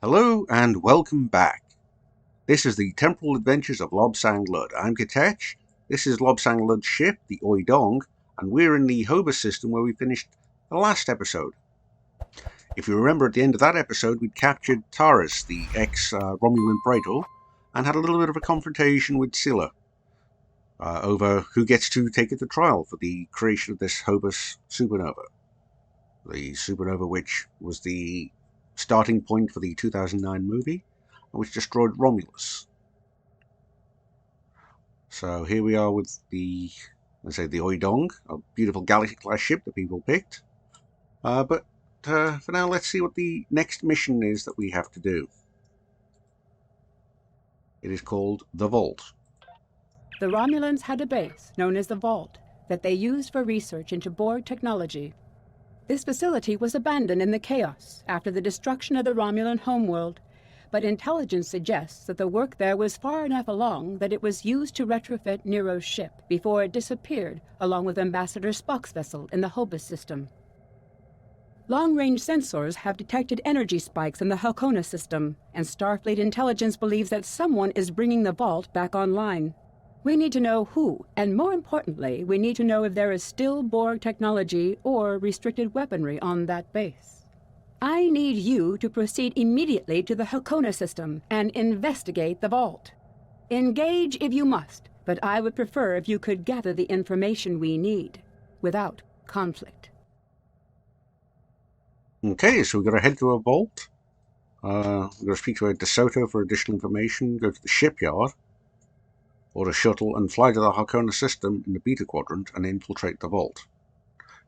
Hello and welcome back. This is the Temporal Adventures of Lobsang Lud. I'm Kitech. This is Lobsang Lud's ship, the Oidong, and we're in the Hobus system where we finished the last episode. If you remember, at the end of that episode, we'd captured Taurus, the ex-Romulan Praetor, and had a little bit of a confrontation with Scylla over who gets to take it to trial for the creation of this Hobus supernova. The supernova which was the starting point for the 2009 movie, which destroyed Romulus. So here we are with the Oidong, a beautiful Galaxy-class ship that people picked. But for now, let's see what the next mission is that we have to do. It is called the Vault. The Romulans had a base, known as the Vault, that they used for research into Borg technology. This facility was abandoned in the chaos after the destruction of the Romulan homeworld, but intelligence suggests that the work there was far enough along that it was used to retrofit Nero's ship before it disappeared along with Ambassador Spock's vessel in the Hobus system. Long-range sensors have detected energy spikes in the Halcona system, and Starfleet Intelligence believes that someone is bringing the Vault back online. We need to know who, and more importantly, we need to know if there is still Borg technology or restricted weaponry on that base. I need you to proceed immediately to the Halcona system and investigate the Vault. Engage if you must, but I would prefer if you could gather the information we need, without conflict. Okay, so we've got to head to a Vault. We're going to speak to a DeSoto for additional information, go to the shipyard, or a shuttle, and fly to the Halcona system in the Beta Quadrant and infiltrate the Vault.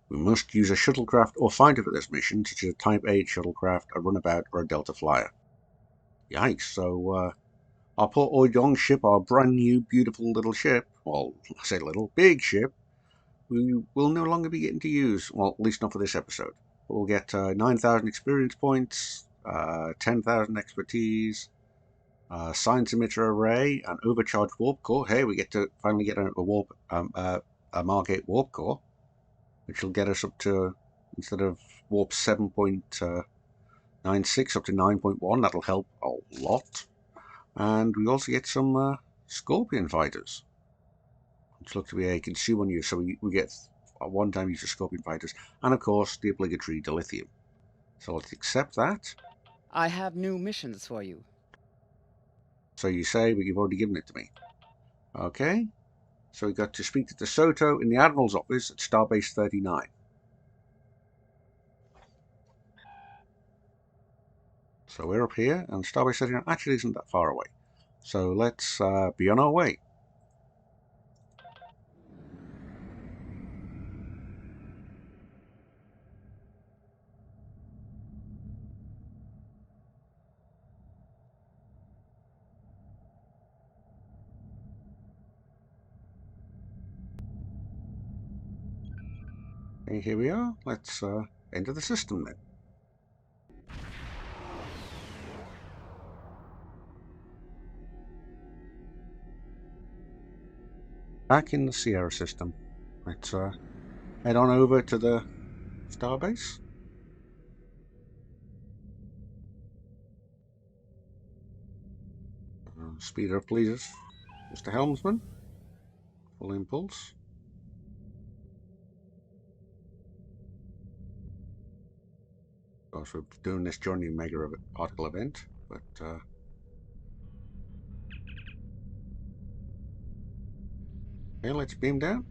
We must use a shuttlecraft or fighter for this mission, such as a Type 8 shuttlecraft, a runabout, or a Delta Flyer. Yikes, so our poor Oidong ship, our brand new, beautiful little ship, well, I say little, big ship, we will no longer be getting to use, well, at least not for this episode. But we'll get 9,000 experience points, 10,000 expertise, science emitter array, an overcharged warp core. Hey, we get to finally get a warp, a Mark 8 warp core, which will get us up to, instead of warp 7.96 up to 9.1. That'll help a lot. And we also get some Scorpion fighters, which look to be a consumer use. So we get a one-time use of Scorpion fighters, and of course the obligatory dilithium. So let's accept that. I have new missions for you. So you say, but you've already given it to me. Okay. So we got to speak to DeSoto in the Admiral's office at Starbase 39. So we're up here, and Starbase 39 actually isn't that far away. So let's be on our way. Okay, here we are. Let's enter the system then. Back in the Sierra system. Let's head on over to the Starbase. Speed up, please, Mr. Helmsman. Full impulse. Of course, we're doing this journey mega particle event, but okay, let's beam down.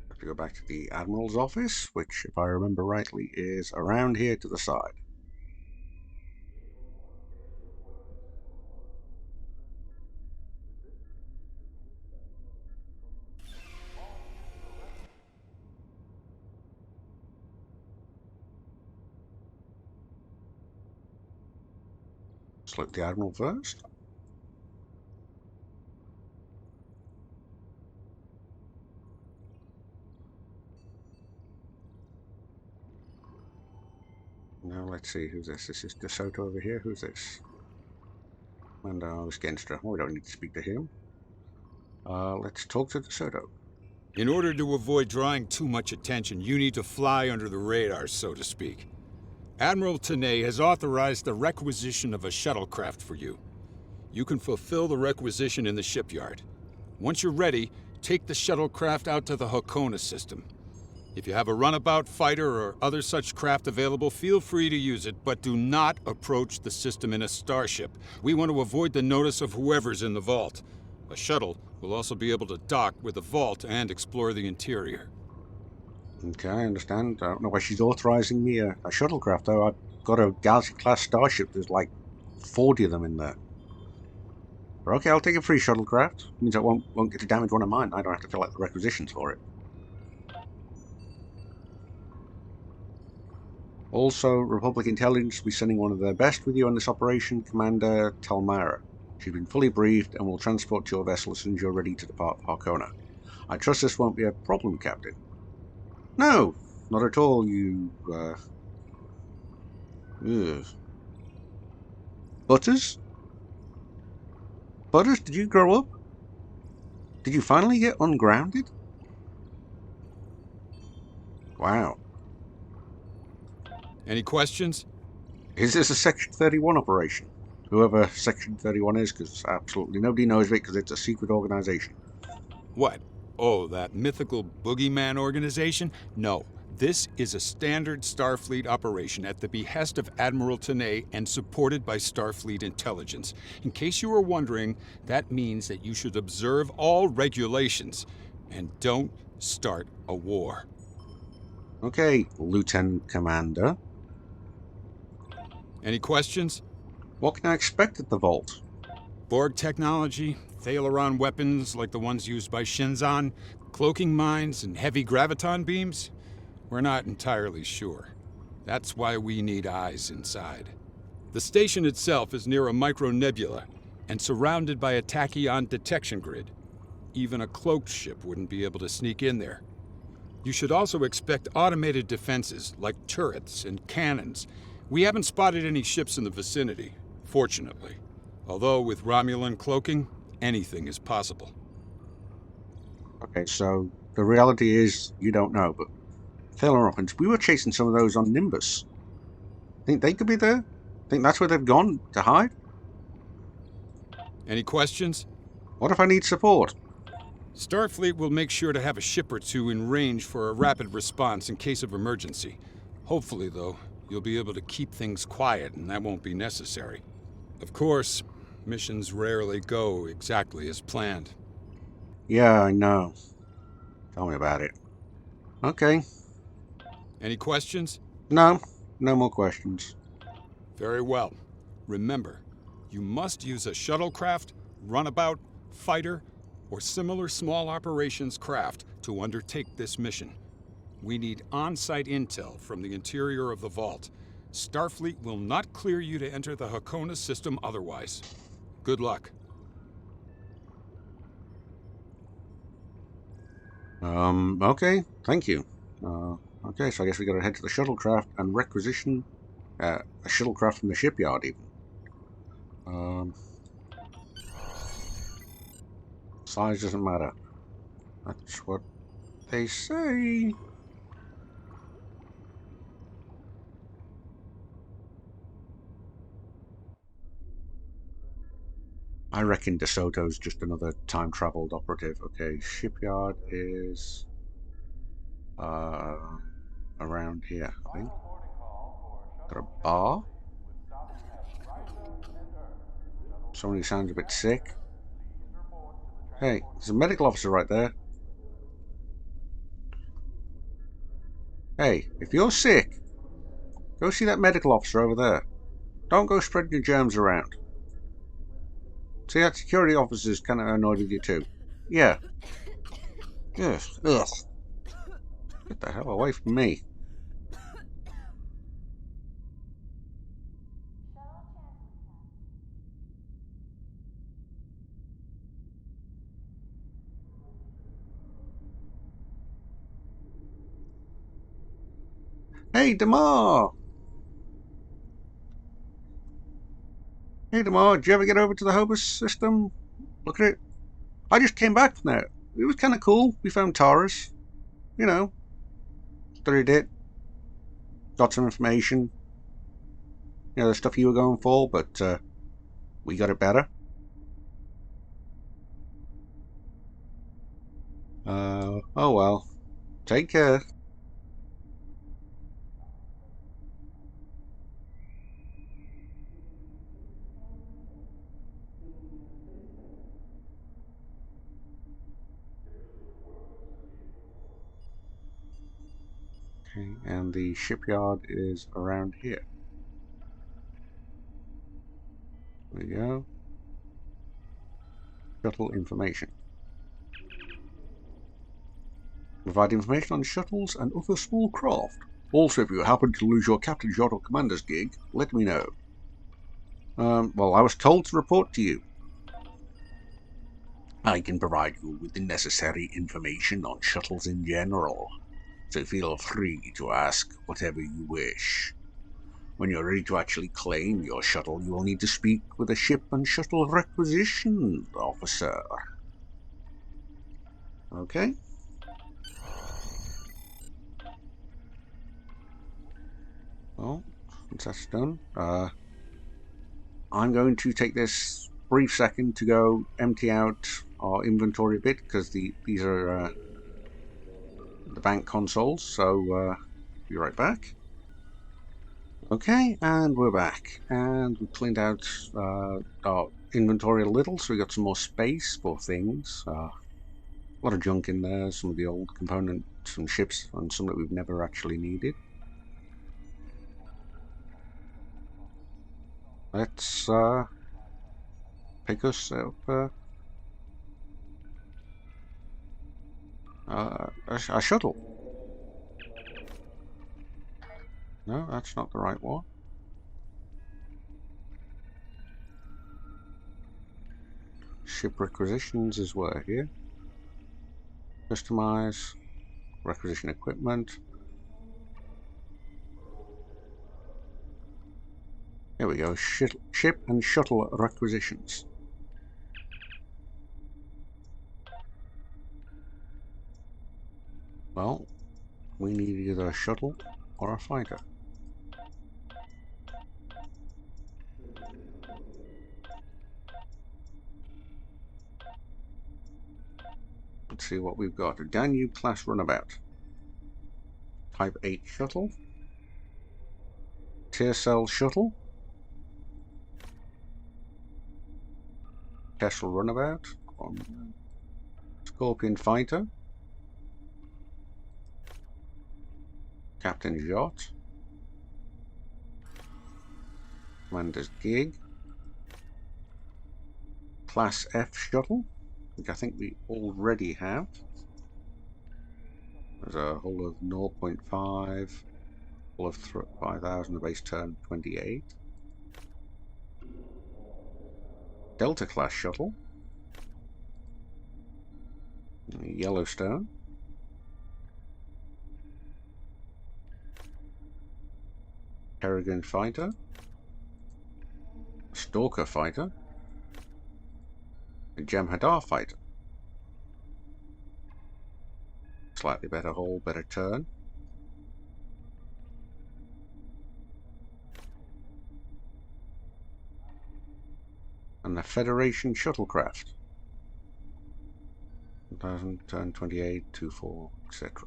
Have to go back to the Admiral's office, which, if I remember rightly, is around here to the side. Select the Admiral first. Now let's see, who's this? This is DeSoto over here. Who's this? And Skenstra. Oh, we don't need to speak to him. Let's talk to DeSoto. In order to avoid drawing too much attention, you need to fly under the radar, so to speak. Admiral Tenay has authorized the requisition of a shuttlecraft for you. You can fulfill the requisition in the shipyard. Once you're ready, take the shuttlecraft out to the Hakona system. If you have a runabout, fighter, or other such craft available, feel free to use it, but do not approach the system in a starship. We want to avoid the notice of whoever's in the vault. A shuttle will also be able to dock with the vault and explore the interior. Okay, I understand. I don't know why she's authorizing me a shuttlecraft, though. I've got a Galaxy-class starship. There's like 40 of them in there. But okay, I'll take a free shuttlecraft. It means I won't get to damage one of mine. I don't have to fill out the requisitions for it. Also, Republic Intelligence will be sending one of their best with you on this operation, Commander Talmara. She's been fully briefed and will transport to your vessel as soon as you're ready to depart for Hakona. I trust this won't be a problem, Captain. No, not at all, you, Butters? Butters, did you grow up? Did you finally get ungrounded? Wow. Any questions? Is this a Section 31 operation? Whoever Section 31 is, because absolutely nobody knows of it because it's a secret organization. What? Oh, that mythical boogeyman organization? No. This is a standard Starfleet operation at the behest of Admiral Tenay and supported by Starfleet Intelligence. In case you were wondering, that means that you should observe all regulations and don't start a war. Okay, Lieutenant Commander. Any questions? What can I expect at the vault? Borg technology, Thaleron weapons like the ones used by Shinzon, cloaking mines, and heavy graviton beams? We're not entirely sure. That's why we need eyes inside. The station itself is near a micronebula and surrounded by a tachyon detection grid. Even a cloaked ship wouldn't be able to sneak in there. You should also expect automated defenses like turrets and cannons. We haven't spotted any ships in the vicinity, fortunately. Although with Romulan cloaking, anything is possible. Okay, so the reality is you don't know, but Thaleron, we were chasing some of those on Nimbus. Think they could be there? Think that's where they've gone to hide? Any questions? What if I need support? Starfleet will make sure to have a ship or two in range for a rapid response in case of emergency. Hopefully, though, you'll be able to keep things quiet and that won't be necessary. Of course, missions rarely go exactly as planned. Yeah, I know. Tell me about it. Okay. Any questions? No, no more questions. Very well. Remember, you must use a shuttlecraft, runabout, fighter, or similar small operations craft to undertake this mission. We need on-site intel from the interior of the vault. Starfleet will not clear you to enter the Hakona system otherwise. Good luck. Okay, thank you. Okay, so I guess we gotta head to the shuttlecraft and requisition a shuttlecraft from the shipyard even. Size doesn't matter. That's what they say. I reckon DeSoto's just another time-traveled operative. Okay, shipyard is around here, I think. Got a bar? Somebody sounds a bit sick. Hey, there's a medical officer right there. Hey, if you're sick, go see that medical officer over there. Don't go spreading your germs around. See, that security officer's kind of annoyed with you too. Yeah. Ugh. Ugh. Get the hell away from me. Hey, Damar! Hey, Damar, did you ever get over to the Hobus system? Look at it. I just came back from there. it was kind of cool. We found Taurus. You know, studied it, got some information. You know, the stuff you were going for, but we got it better. Oh well. Take care. Okay, and the shipyard is around here. There we go. Shuttle information. Provide information on shuttles and other small craft. Also, if you happen to lose your captain's yacht or commander's gig, let me know. Well, I was told to report to you. I can provide you with the necessary information on shuttles in general, so feel free to ask whatever you wish. When you're ready to actually claim your shuttle, you will need to speak with a ship and shuttle requisition officer. Okay? Well, once that's done, I'm going to take this brief second to go empty out our inventory a bit, because these are the bank consoles, so be right back. Okay, and we're back, and we cleaned out our inventory a little, so we got some more space for things. A lot of junk in there, some of the old components and ships, and some that we've never actually needed. Let's pick us up a shuttle. No, that's not the right one. Ship requisitions is where here. Customize, requisition equipment. There we go, ship and shuttle requisitions. Well, we need either a shuttle or a fighter. Let's see what we've got. A Danube class runabout. Type 8 shuttle. Tier cell shuttle. Tesla runabout. Scorpion fighter. Captain's yacht. Commander's gig. Class F shuttle, which I think we already have. There's a hull of 0.5, hull of 5,000, the base turn 28. Delta class shuttle. Yellowstone. Peregrine fighter. Stalker fighter. A Jem'Hadar fighter. Slightly better hull, better turn. And the Federation shuttlecraft. 1,000, turn 28, 24, etc.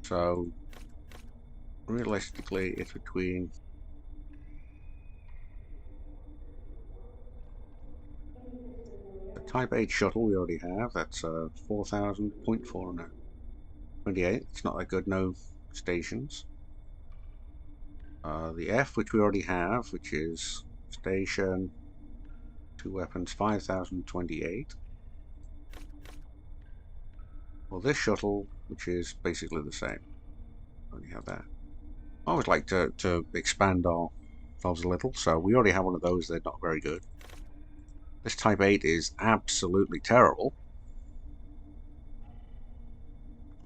So, realistically, it's between the Type 8 shuttle we already have, that's 4,000, 0.4 now. 28, it's not that good, no stations. The F, which we already have, which is station, 2 weapons, 5,028. Well, this shuttle, which is basically the same. Only have that. I always like to expand ourselves a little, so we already have one of those, they're not very good. This Type 8 is absolutely terrible.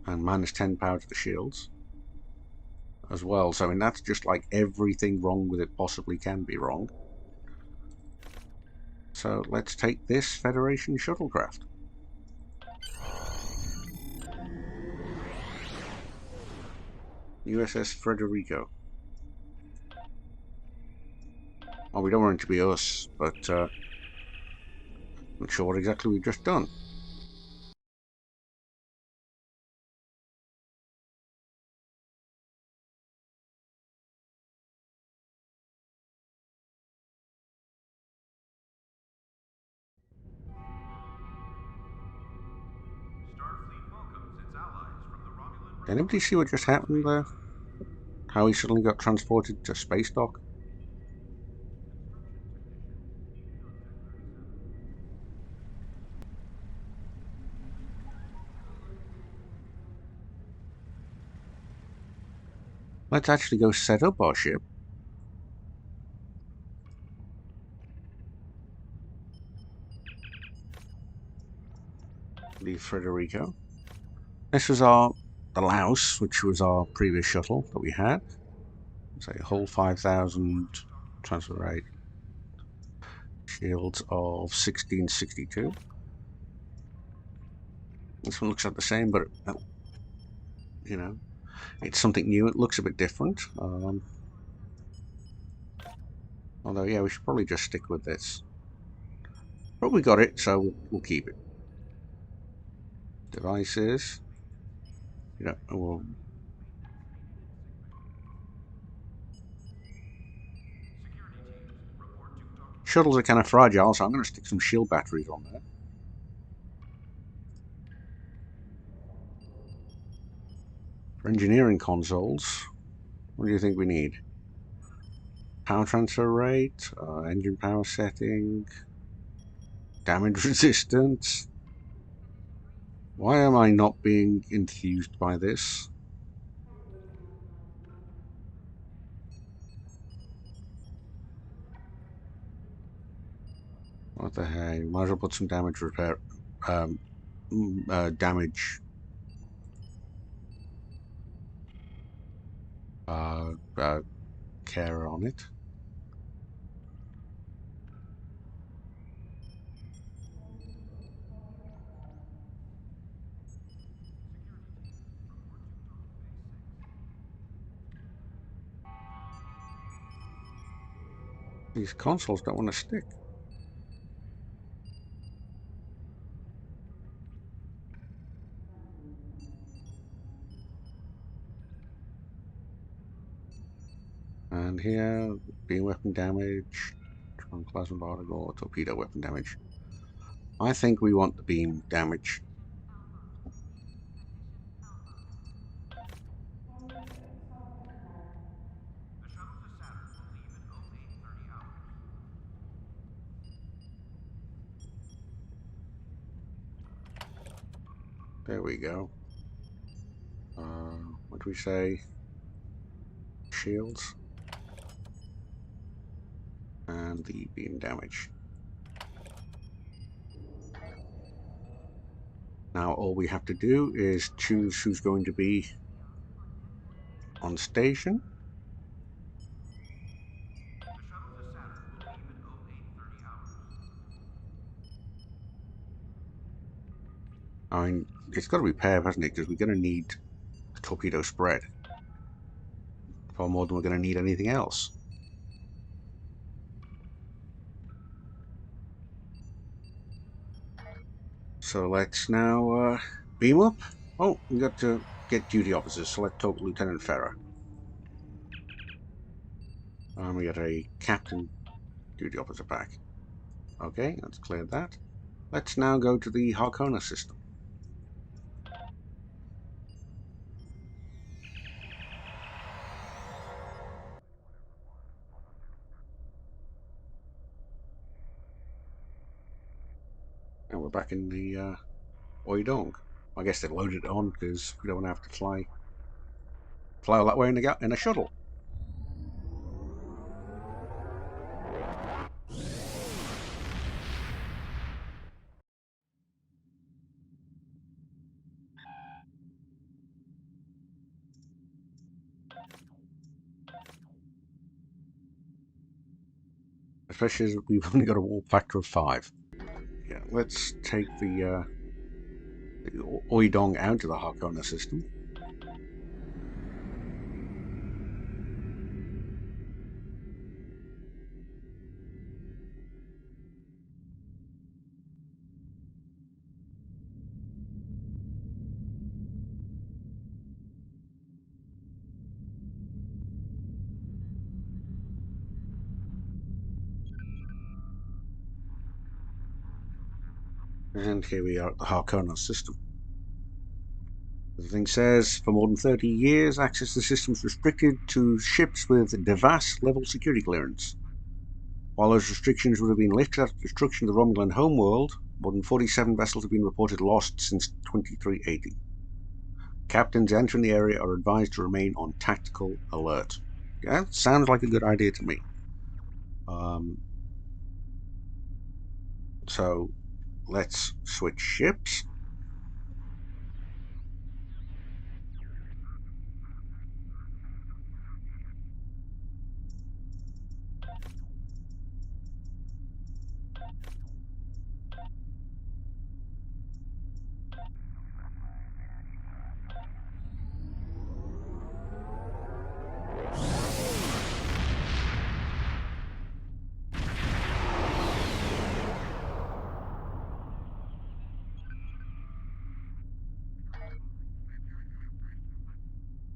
And minus 10 power to the shields. as well. So I mean, that's just like everything wrong with it possibly can be wrong. So let's take this Federation shuttlecraft. USS Frederico. Well, we don't want it to be us, but I'm not sure what exactly we've just done. Starfleet welcomes its allies from the Romulan. Did anybody see what just happened there? How he suddenly got transported to space dock? Let's actually go set up our ship. The Frederico. This was the Louse, which was our previous shuttle that we had. Say hull 5,000, transfer rate, shields of 1662. This one looks like the same, but you know, it's something new. It looks a bit different. Although, yeah, we should probably just stick with this. But we got it, so we'll keep it. Devices. You know, shuttles are kind of fragile, so I'm going to stick some shield batteries on there. For engineering consoles, what do you think we need? Power transfer rate, engine power setting, damage resistance. Why am I not being enthused by this? What the heck? Might as well put some damage repair, damage care on it. These consoles don't want to stick. And here, beam weapon damage, plasma particle, torpedo weapon damage. I think we want the beam damage. The shuttle to Saturn will leave in 0830 hours. There we go. What do we say? Shields. And the beam damage. Now all we have to do is choose who's going to be on station. The shuttle to Saturn will leave in 0830 hours. I mean, it's got to be paired, hasn't it? Because we're going to need a torpedo spread. Far more than we're going to need anything else. So let's now beam up. Oh, we got to get duty officers, so let's talk to Lieutenant Ferrer. We got a captain duty officer back. Okay, let's clear that. Let's now go to the Harkona system. And we're back in the Oidong. I guess they loaded it on because we don't want to have to fly all that way in a shuttle. Especially as we've only got a warp factor of 5. Yeah, let's take the Oidong out of the Harkona system. And here we are at the Harkona system. The thing says, for more than 30 years, access to the system is restricted to ships with DEVAS level security clearance. While those restrictions would have been lifted after destruction of the Romulan homeworld, more than 47 vessels have been reported lost since 2380. Captains entering the area are advised to remain on tactical alert. Yeah, sounds like a good idea to me. So let's switch ships.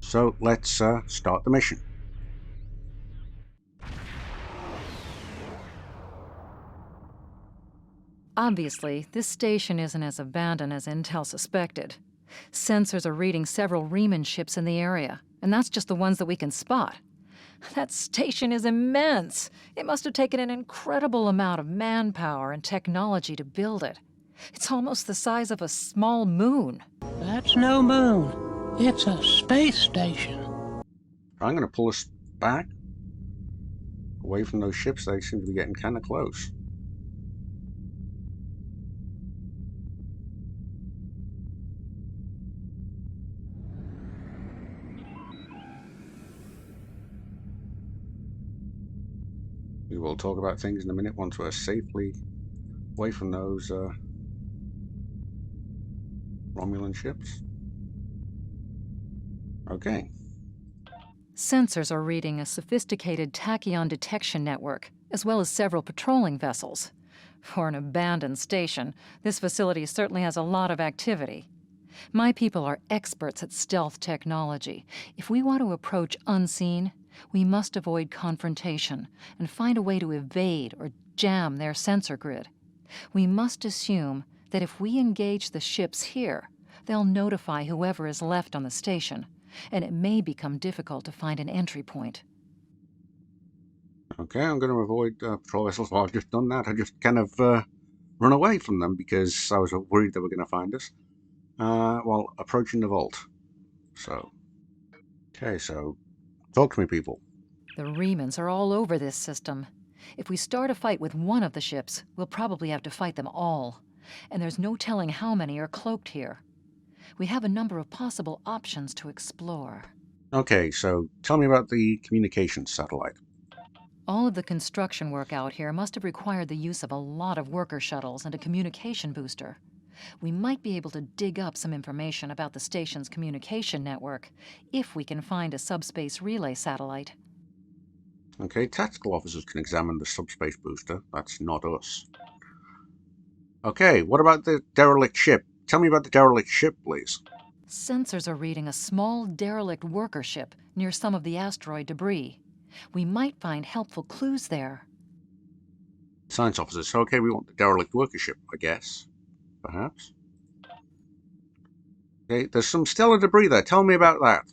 So let's start the mission. Obviously, this station isn't as abandoned as Intel suspected. Sensors are reading several Riemann ships in the area, and that's just the ones that we can spot. That station is immense. It must have taken an incredible amount of manpower and technology to build it. It's almost the size of a small moon. That's no moon. It's a space station. I'm going to pull us back away from those ships. They seem to be getting kind of close. We will talk about things in a minute once we're safely away from those Romulan ships. Okay. Sensors are reading a sophisticated tachyon detection network, as well as several patrolling vessels. For an abandoned station, this facility certainly has a lot of activity. My people are experts at stealth technology. If we want to approach unseen, we must avoid confrontation and find a way to evade or jam their sensor grid. We must assume that if we engage the ships here, they'll notify whoever is left on the station, and it may become difficult to find an entry point. Okay, I'm going to avoid patrol vessels. Well, I've just done that. I just kind of run away from them because I was worried they were going to find us while approaching the vault. So, okay, so talk to me, people. The Riemanns are all over this system. If we start a fight with one of the ships, we'll probably have to fight them all. And there's no telling how many are cloaked here. We have a number of possible options to explore. Okay, so tell me about the communications satellite. All of the construction work out here must have required the use of a lot of worker shuttles and a communication booster. We might be able to dig up some information about the station's communication network if we can find a subspace relay satellite. Okay, tactical officers can examine the subspace booster. That's not us. Okay, what about the derelict ship? Tell me about the derelict ship, please. Sensors are reading a small derelict worker ship near some of the asteroid debris. We might find helpful clues there. Science officers. Okay, we want the derelict worker ship, I guess. Perhaps. Okay, there's some stellar debris there. Tell me about that.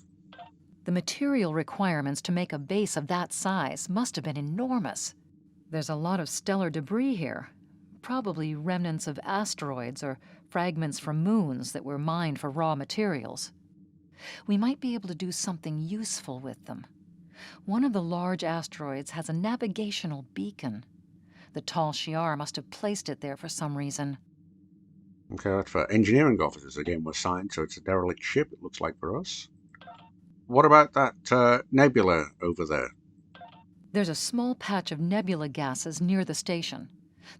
The material requirements to make a base of that size must have been enormous. There's a lot of stellar debris here, probably remnants of asteroids or fragments from moons that were mined for raw materials. We might be able to do something useful with them. One of the large asteroids has a navigational beacon. The tall Shi'ar must have placed it there for some reason. Okay, that's for engineering officers. Again, we're science, so it's a derelict ship, it looks like for us. What about that nebula over there? There's a small patch of nebula gases near the station.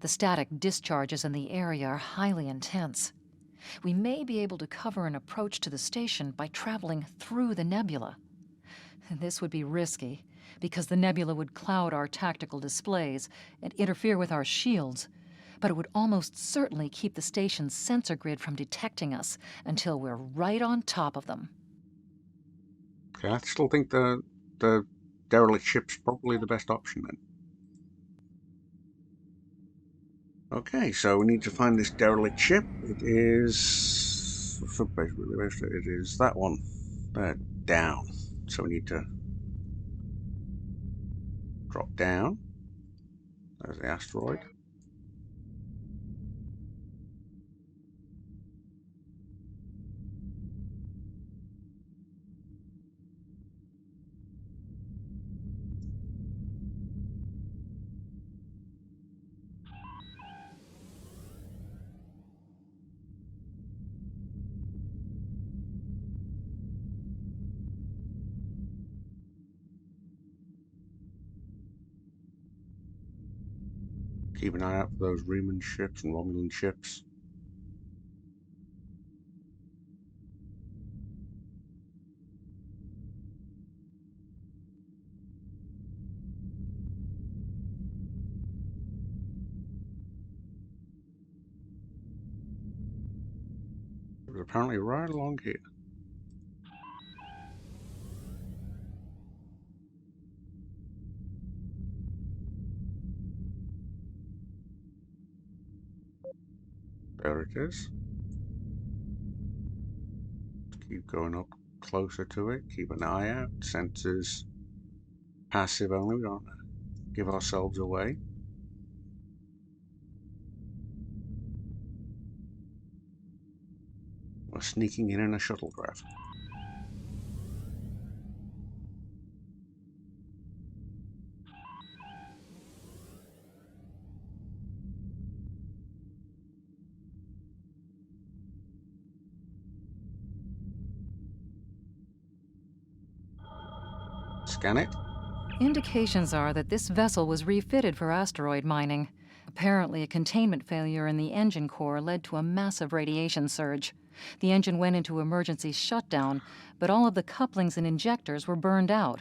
The static discharges in the area are highly intense. We may be able to cover an approach to the station by traveling through the nebula. This would be risky, because the nebula would cloud our tactical displays and interfere with our shields, but it would almost certainly keep the station's sensor grid from detecting us until we're right on top of them. Okay, I still think the derelict ship's probably the best option then. Okay, so we need to find this derelict ship. It is that one. There, down. So we need to drop down. There's the asteroid. Keep an eye out for those Romulan ships and Romulan ships. They're apparently right along here. There it is. Keep going up closer to it. Keep an eye out. Sensors passive only. We don't give ourselves away. We're sneaking in a shuttlecraft. Scan it. Indications are that this vessel was refitted for asteroid mining. Apparently, a containment failure in the engine core led to a massive radiation surge. The engine went into emergency shutdown, but all of the couplings and injectors were burned out.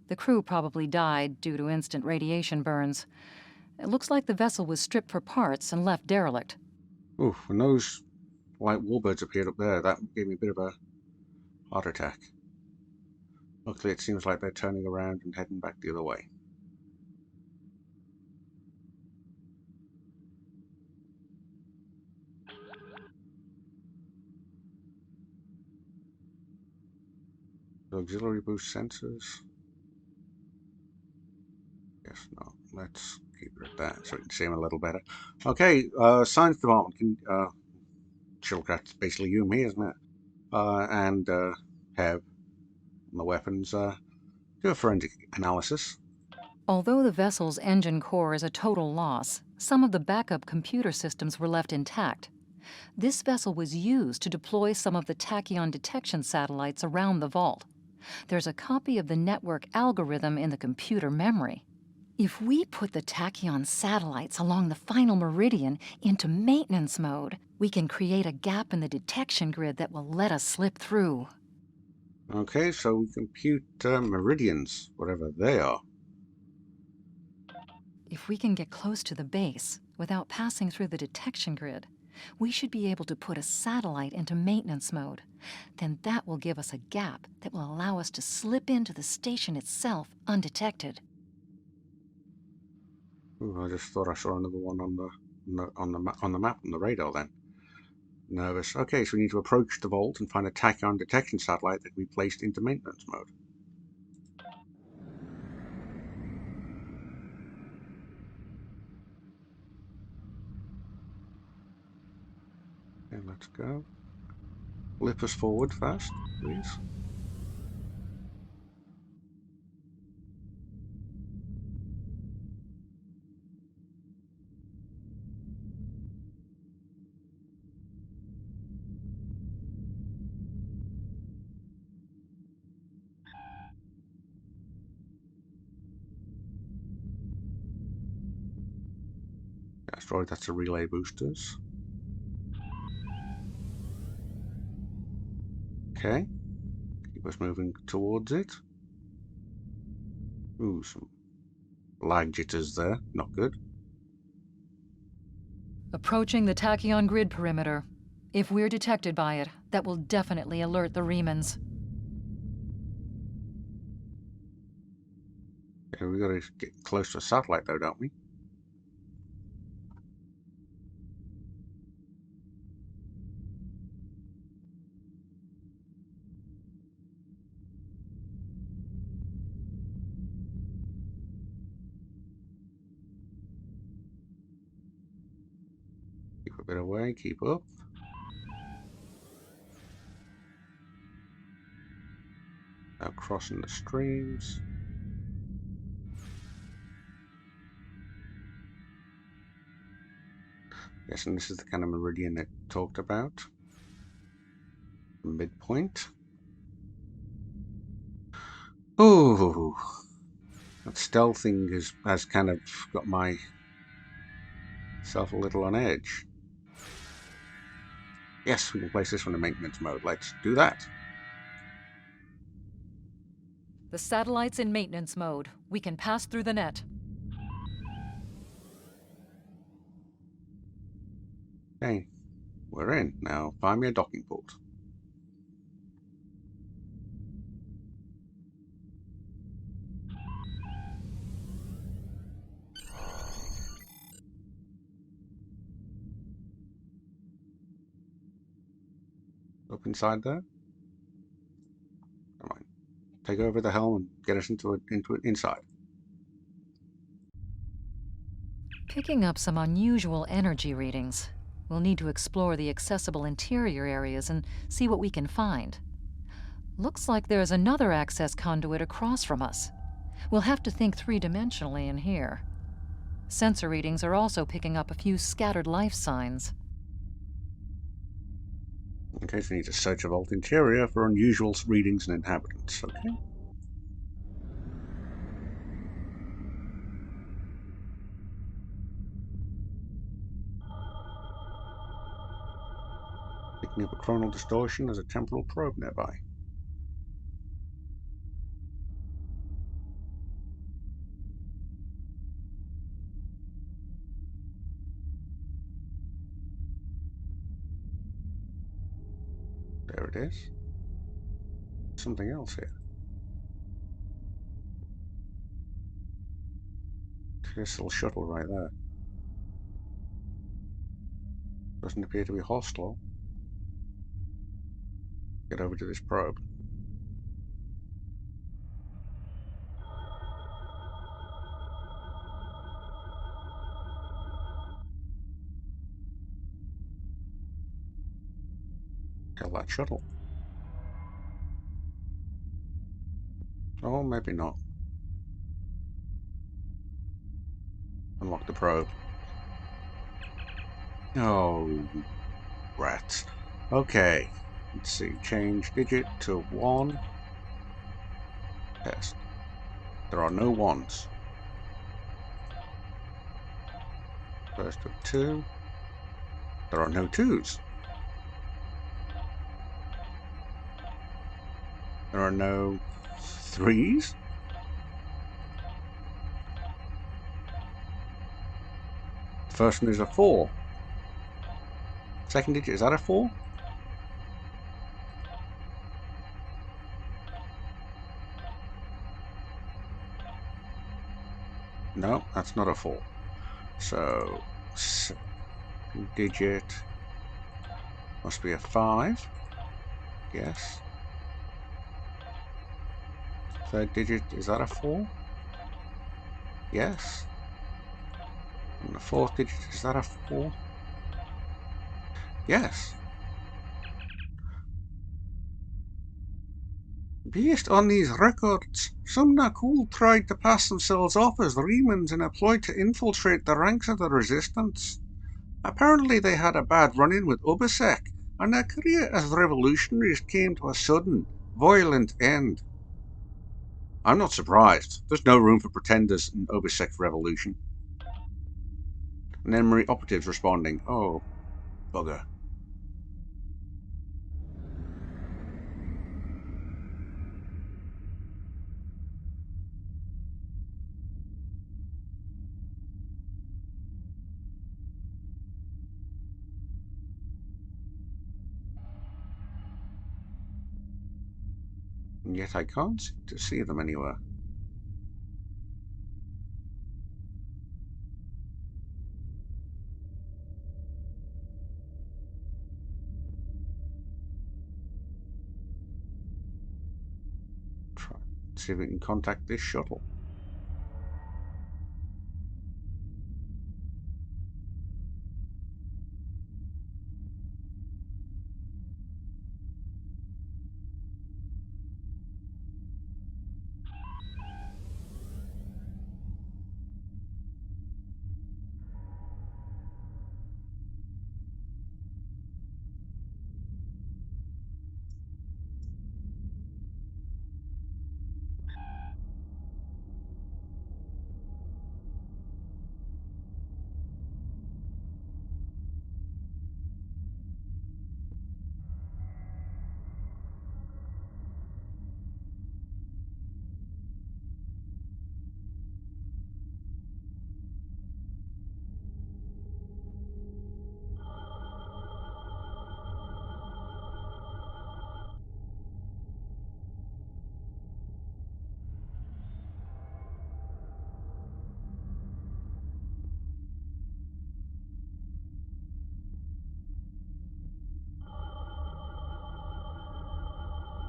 The crew probably died due to instant radiation burns. It looks like the vessel was stripped for parts and left derelict. Oof, when those white warbirds appeared up there, that gave me a bit of a heart attack. Luckily, it seems like they're turning around and heading back the other way. The auxiliary boost sensors. Yes, no. Let's keep it at that so we can see them a little better. Okay, science department. Shuttlecraft's basically you and me, isn't it? And have on the weapons. Do a forensic analysis. Although the vessel's engine core is a total loss, some of the backup computer systems were left intact. This vessel was used to deploy some of the tachyon detection satellites around the vault. There's a copy of the network algorithm in the computer memory. If we put the tachyon satellites along the final meridian into maintenance mode, we can create a gap in the detection grid that will let us slip through. Okay, so we compute meridians, whatever they are. If we can get close to the base without passing through the detection grid, we should be able to put a satellite into maintenance mode. Then that will give us a gap that will allow us to slip into the station itself undetected. Ooh, I just thought I saw another one on the map on the radar. Then nervous. Okay, so we need to approach the vault and find a tachyon detection satellite that we placed into maintenance mode. Okay, let's go. Flip us forward fast, please. Destroy, that's the relay boosters. Okay. Keep us moving towards it. Ooh, some lag jitters there. Not good. Approaching the tachyon grid perimeter. If we're detected by it, that will definitely alert the Remans. Okay, we gotta get close to a satellite though, don't we? Keep a bit away, keep up. Now crossing the streams. Yes, and this is the kind of meridian that talked about. Midpoint. Oh, that stealthing has kind of got myself a little on edge. Yes, we can place this one in maintenance mode. Let's do that. The satellite's in maintenance mode. We can pass through the net. Okay, we're in. Now find me a docking port. Up inside there. Come on, take over the helm and get us into it inside. Picking up some unusual energy readings. We'll need to explore the accessible interior areas and see what we can find. Looks like there's another access conduit across from us. We'll have to think three-dimensionally in here. Sensor readings are also picking up a few scattered life signs. In case we need to search a vault interior for unusual readings and inhabitants. Okay. Picking up a chronal distortion, there's a temporal probe nearby. There it is. Something else here. This little shuttle right there. Doesn't appear to be hostile. Get over to this probe. Kill that shuttle. Oh, maybe not. Unlock the probe. Oh, rats. Okay. Let's see. Change digit to 1. Test. There are no 1s. First of 2. There are no 2s. There are no 3s. First one is a 4. Second digit, is that a 4? No, that's not a 4. So, second digit must be a 5. Yes. Third digit, is that a 4? Yes. And the fourth digit, is that a 4? Yes. Based on these records, some Nakul tried to pass themselves off as Remans in a ploy to infiltrate the ranks of the Resistance. Apparently they had a bad run-in with Ubisek, and their career as revolutionaries came to a sudden, violent end. I'm not surprised. There's no room for pretenders in Ubisek's revolution. And enemy operatives responding. Oh, bugger. And yet I can't seem to see them anywhere. Try see if we can contact this shuttle.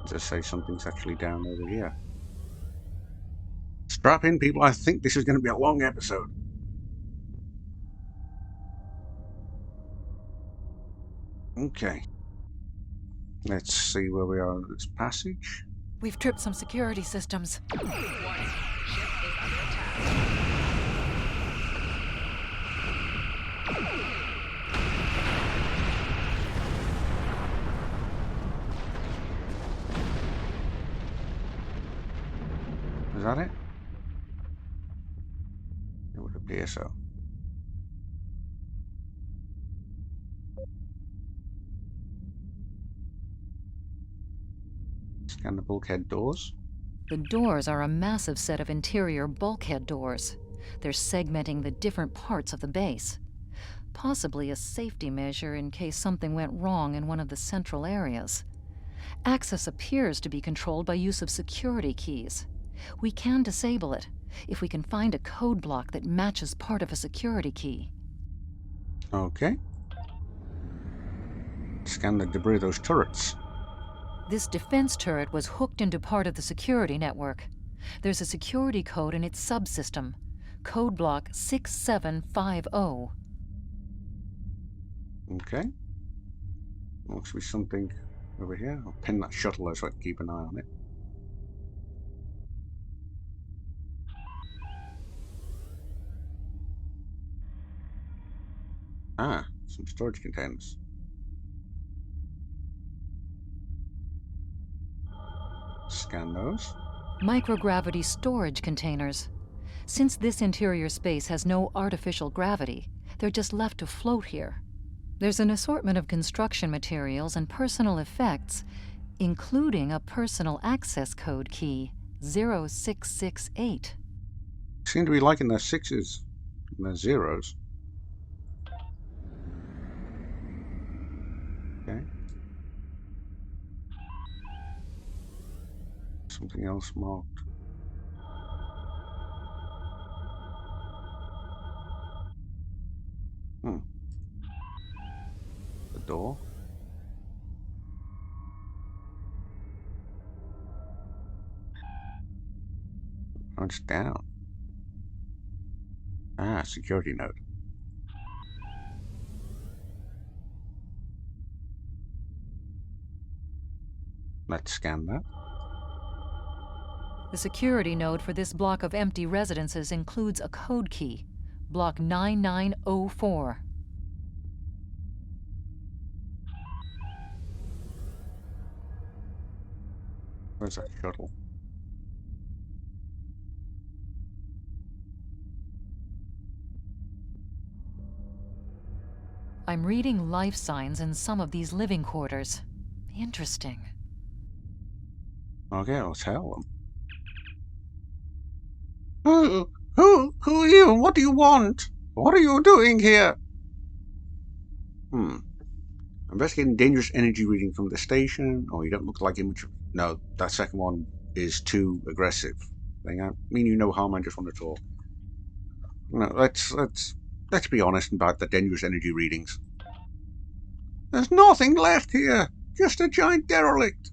Just say something's actually down over here. Strap in, people. I think this is going to be a long episode. Okay. Let's see where we are in this passage. We've tripped some security systems. Warning. Ship is under attack. Is that it? It would appear so. Scan the bulkhead doors. The doors are a massive set of interior bulkhead doors. They're segmenting the different parts of the base. Possibly a safety measure in case something went wrong in one of the central areas. Access appears to be controlled by use of security keys. We can disable it if we can find a code block that matches part of a security key. Okay. Scan the debris of those turrets. This defense turret was hooked into part of the security network. There's a security code in its subsystem, code block 6750. Okay. Looks to be something over here. I'll pin that shuttle there so I can keep an eye on it. Ah, some storage containers. Scan those. Microgravity storage containers. Since this interior space has no artificial gravity, they're just left to float here. There's an assortment of construction materials and personal effects, including a personal access code key, 0668. Seem to be liking their sixes and their zeros. Okay. Something else marked. The door. Oh, it's down. Ah, security note. Let's scan that. The security node for this block of empty residences includes a code key, block 9904. Where's that shuttle? I'm reading life signs in some of these living quarters. Interesting. Okay, I'll tell them. Who are you? What do you want? What are you doing here? Investigating dangerous energy reading from the station. Oh, you don't look like image. No, that second one is too aggressive. I mean you no harm, I just want to talk. No, let's be honest about the dangerous energy readings. There's nothing left here. Just a giant derelict.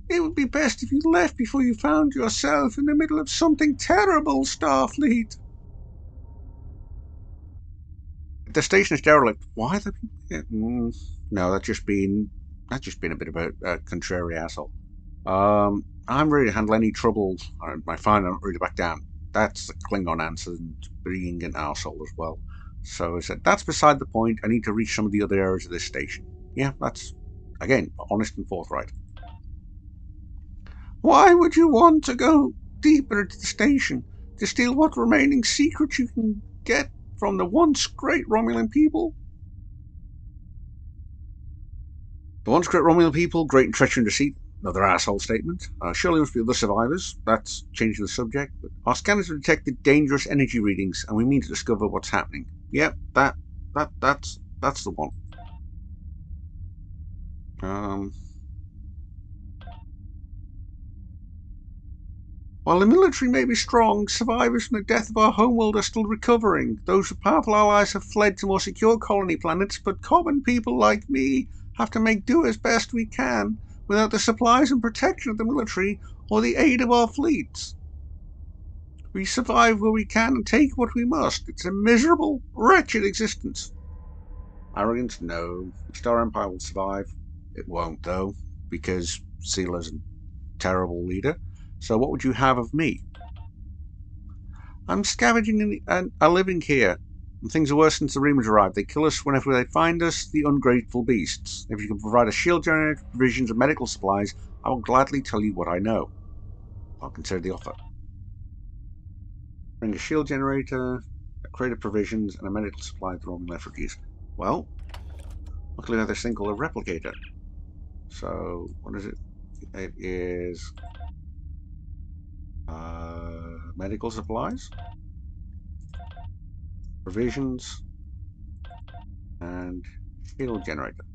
It would be best if you left before you found yourself in the middle of something terrible, Starfleet. The station is derelict. Why the people? No, that's just been a bit of a contrary asshole. I'm ready to handle any trouble. I find I'm ready to back down. That's the Klingon answer, and being an arsehole as well. So I said, that's beside the point. I need to reach some of the other areas of this station. Yeah, that's, again, honest and forthright. Why would you want to go deeper into the station to steal what remaining secrets you can get from the once great Romulan people? The once great Romulan people, great in treachery and deceit. Another asshole statement. Surely must be other survivors. That's changing the subject. But our scanners have detected dangerous energy readings, and we mean to discover what's happening. Yep, that's the one. While the military may be strong, survivors from the death of our homeworld are still recovering. Those with powerful allies have fled to more secure colony planets, but common people like me have to make do as best we can without the supplies and protection of the military or the aid of our fleets. We survive where we can and take what we must. It's a miserable, wretched existence. Arrogance? No. The Star Empire will survive. It won't, though, because Sealer's a terrible leader. So what would you have of me? I'm scavenging and living here. And things are worse since the Reamers arrived. They kill us whenever they find us, the ungrateful beasts. If you can provide a shield generator, provisions, and medical supplies, I will gladly tell you what I know. I'll consider the offer. Bring a shield generator, a crate of provisions, and a medical supply to the Roman refugees. Well, luckily I have this thing called a replicator. So, what is it? It is medical supplies, provisions, and shield generator.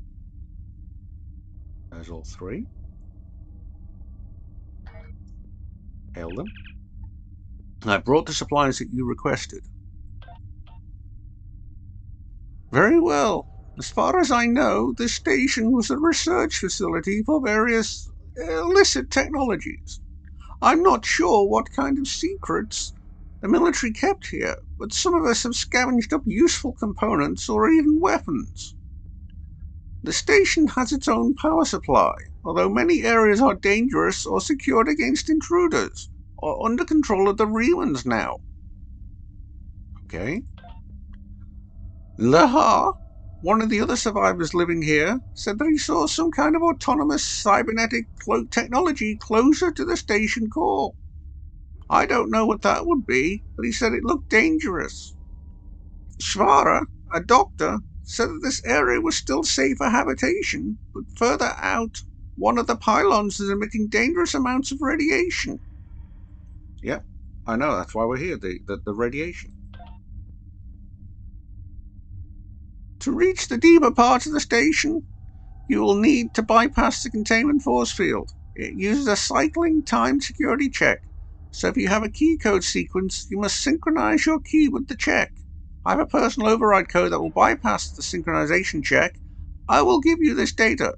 There's all three. Hail them. I brought the supplies that you requested. Very well. As far as I know, this station was a research facility for various illicit technologies. I'm not sure what kind of secrets the military kept here, but some of us have scavenged up useful components or even weapons. The station has its own power supply, although many areas are dangerous or secured against intruders, or under control of the Remans now. Okay. Lahar, one of the other survivors living here, said that he saw some kind of autonomous cybernetic cloak technology closer to the station core. I don't know what that would be, but he said it looked dangerous. Shvara, a doctor, said that this area was still safe for habitation, but further out, one of the pylons is emitting dangerous amounts of radiation. Yep, I know, that's why we're here, the radiation. To reach the deeper parts of the station, you will need to bypass the containment force field. It uses a cycling timed security check, so if you have a key code sequence, you must synchronize your key with the check. I have a personal override code that will bypass the synchronization check. I will give you this data.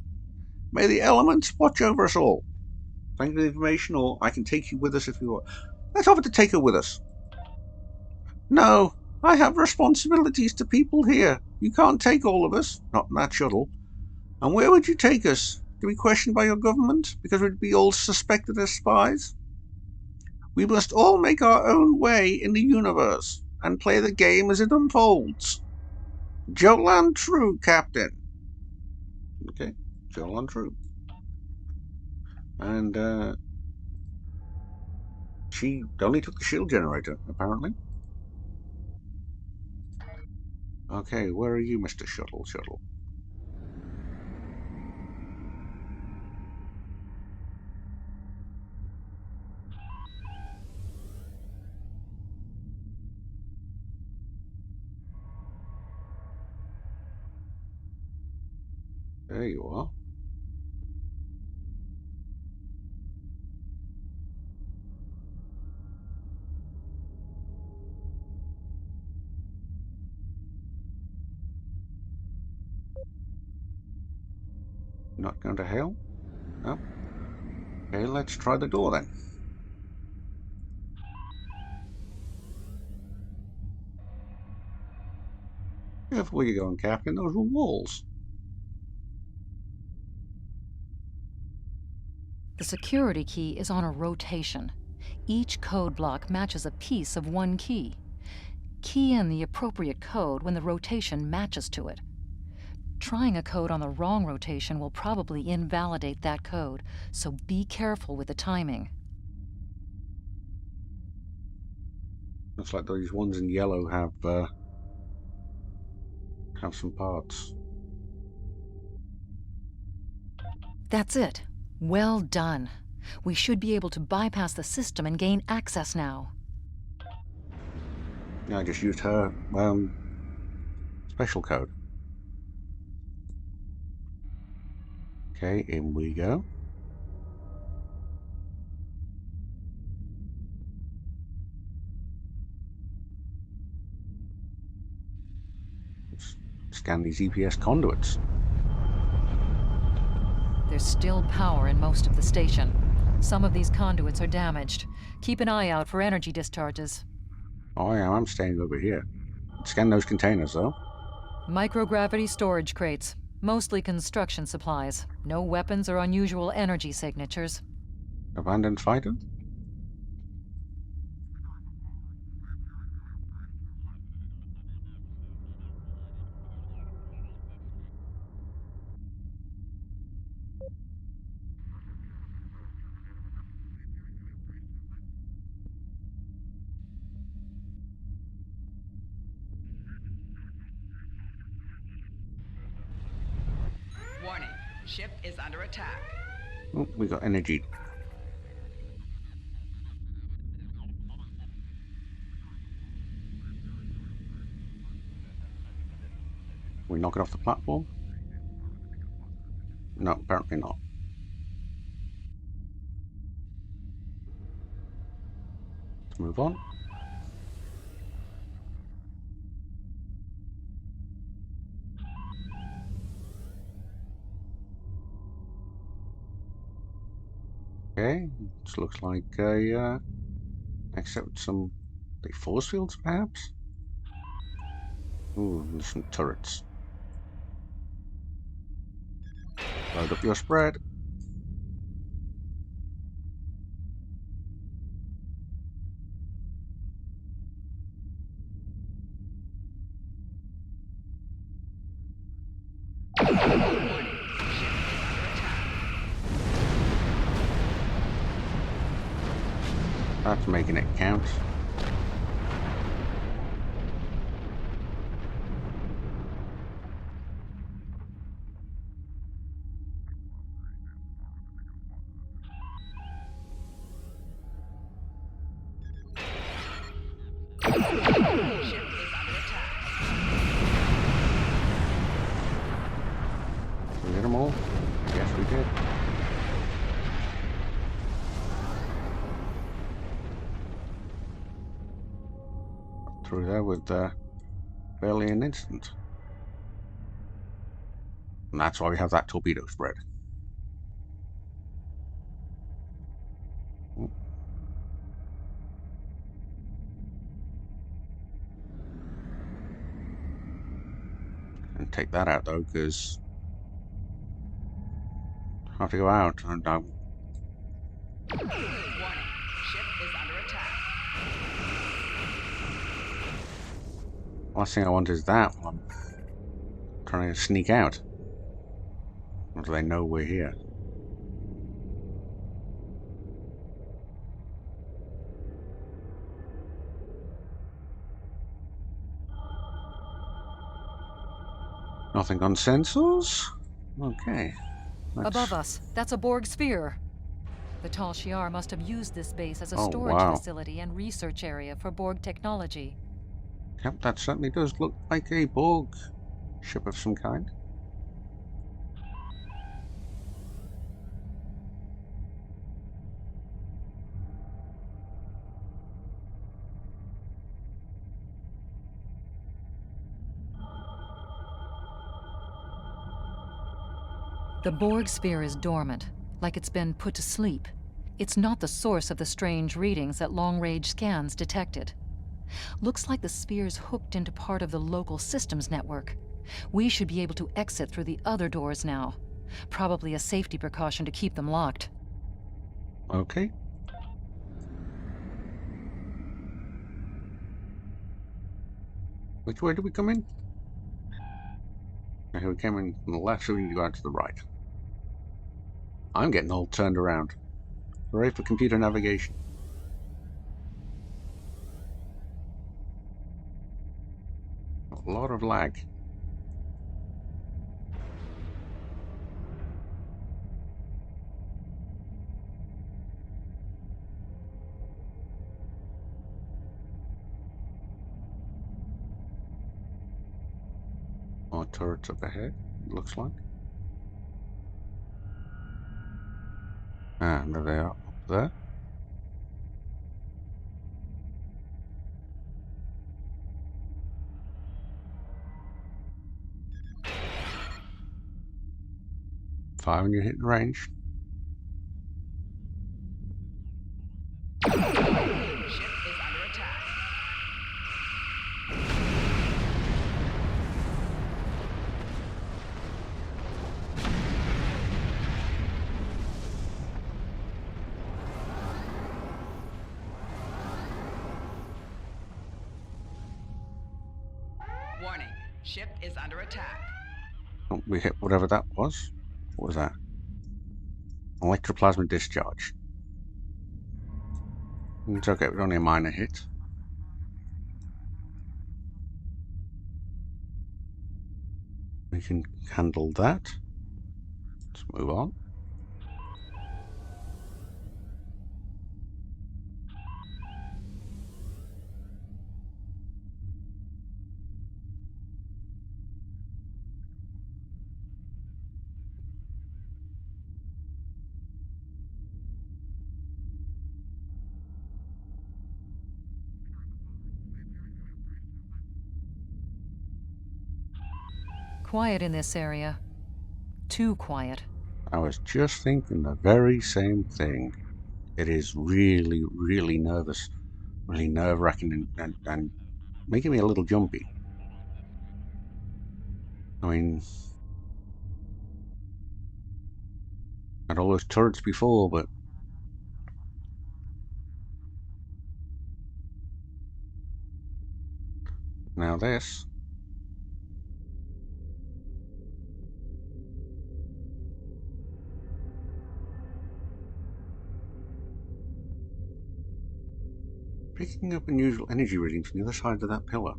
May the elements watch over us all. Thank you for the information, or I can take you with us if you want. Let's offer to take her with us. No, I have responsibilities to people here. You can't take all of us, not in that shuttle. And where would you take us? To be questioned by your government because we'd be all suspected as spies? We must all make our own way in the universe and play the game as it unfolds. Jolan True, Captain. Okay, Jolan True. And she only took the shield generator, apparently. Okay, where are you, Mr. Shuttle? There you are. Not going to hell? No. Okay, let's try the door then. Careful where you're going, Captain. Those are walls. The security key is on a rotation. Each code block matches a piece of one key. Key in the appropriate code when the rotation matches to it. Trying a code on the wrong rotation will probably invalidate that code, so be careful with the timing. Looks like those ones in yellow have some parts. That's it. Well done. We should be able to bypass the system and gain access now. Yeah, I just used her special code. Okay, in we go. Let's scan these EPS conduits. There's still power in most of the station. Some of these conduits are damaged. Keep an eye out for energy discharges. Oh yeah, I'm staying over here. Scan those containers though. Microgravity storage crates. Mostly construction supplies. No weapons or unusual energy signatures. Abandoned fighter? Warning. Ship is under attack. Oh, we got energy. We knock it off the platform? No, apparently not. Let's move on. Okay, this looks like a except some force fields, perhaps. Ooh, there's some turrets. Load up your spread. That's making it count. Ship is under attack. We get them all? Yes, we did. Through there with barely an instant. And that's why we have that torpedo spread. And take that out though, because I have to go out. And Warning. Ship is under attack. last thing I want is that while I'm trying to sneak out. Or do they know we're here? Nothing on sensors? Okay. Above us, that's a Borg sphere. The Tal Shiar must have used this base as a Oh, storage wow. facility and research area for Borg technology. Yep, that certainly does look like a Borg ship of some kind. The Borg sphere is dormant, like it's been put to sleep. It's not the source of the strange readings that long-range scans detected. Looks like the sphere's hooked into part of the local systems network. We should be able to exit through the other doors now. Probably a safety precaution to keep them locked. Okay. Which way do we come in? Okay, we came in from the left, so we need to go out to the right. I'm getting all turned around. Hooray for computer navigation. A lot of lag. More turrets up ahead, it looks like. And there they are, up there. Fire when you hit the range. Ship is under attack. Warning. Ship is under attack. Oh, we hit whatever that was. What was that? Electroplasma discharge. It's okay, it was only a minor hit. We can handle that. Let's move on. Quiet in this area. Too quiet. I was just thinking the very same thing. It is really, really nervous. Really nerve-wracking and making me a little jumpy. I mean, I had all those turrets before, but now this. Picking up unusual energy readings from the other side of that pillar.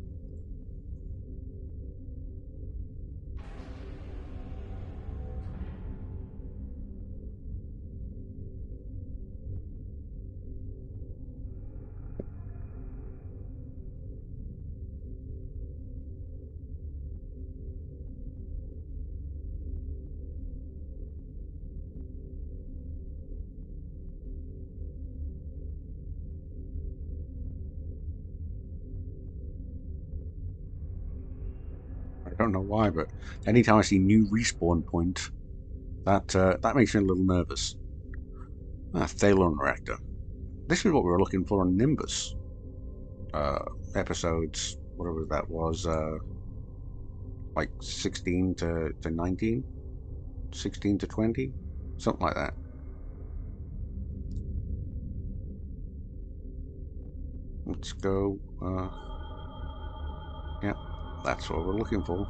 I don't know why, but anytime I see new respawn point, that makes me a little nervous. Thaleron reactor. This is what we were looking for on Nimbus. Episodes, whatever that was, like 16 to 19? 16 to 20? Something like that. Let's go, yeah, that's what we're looking for.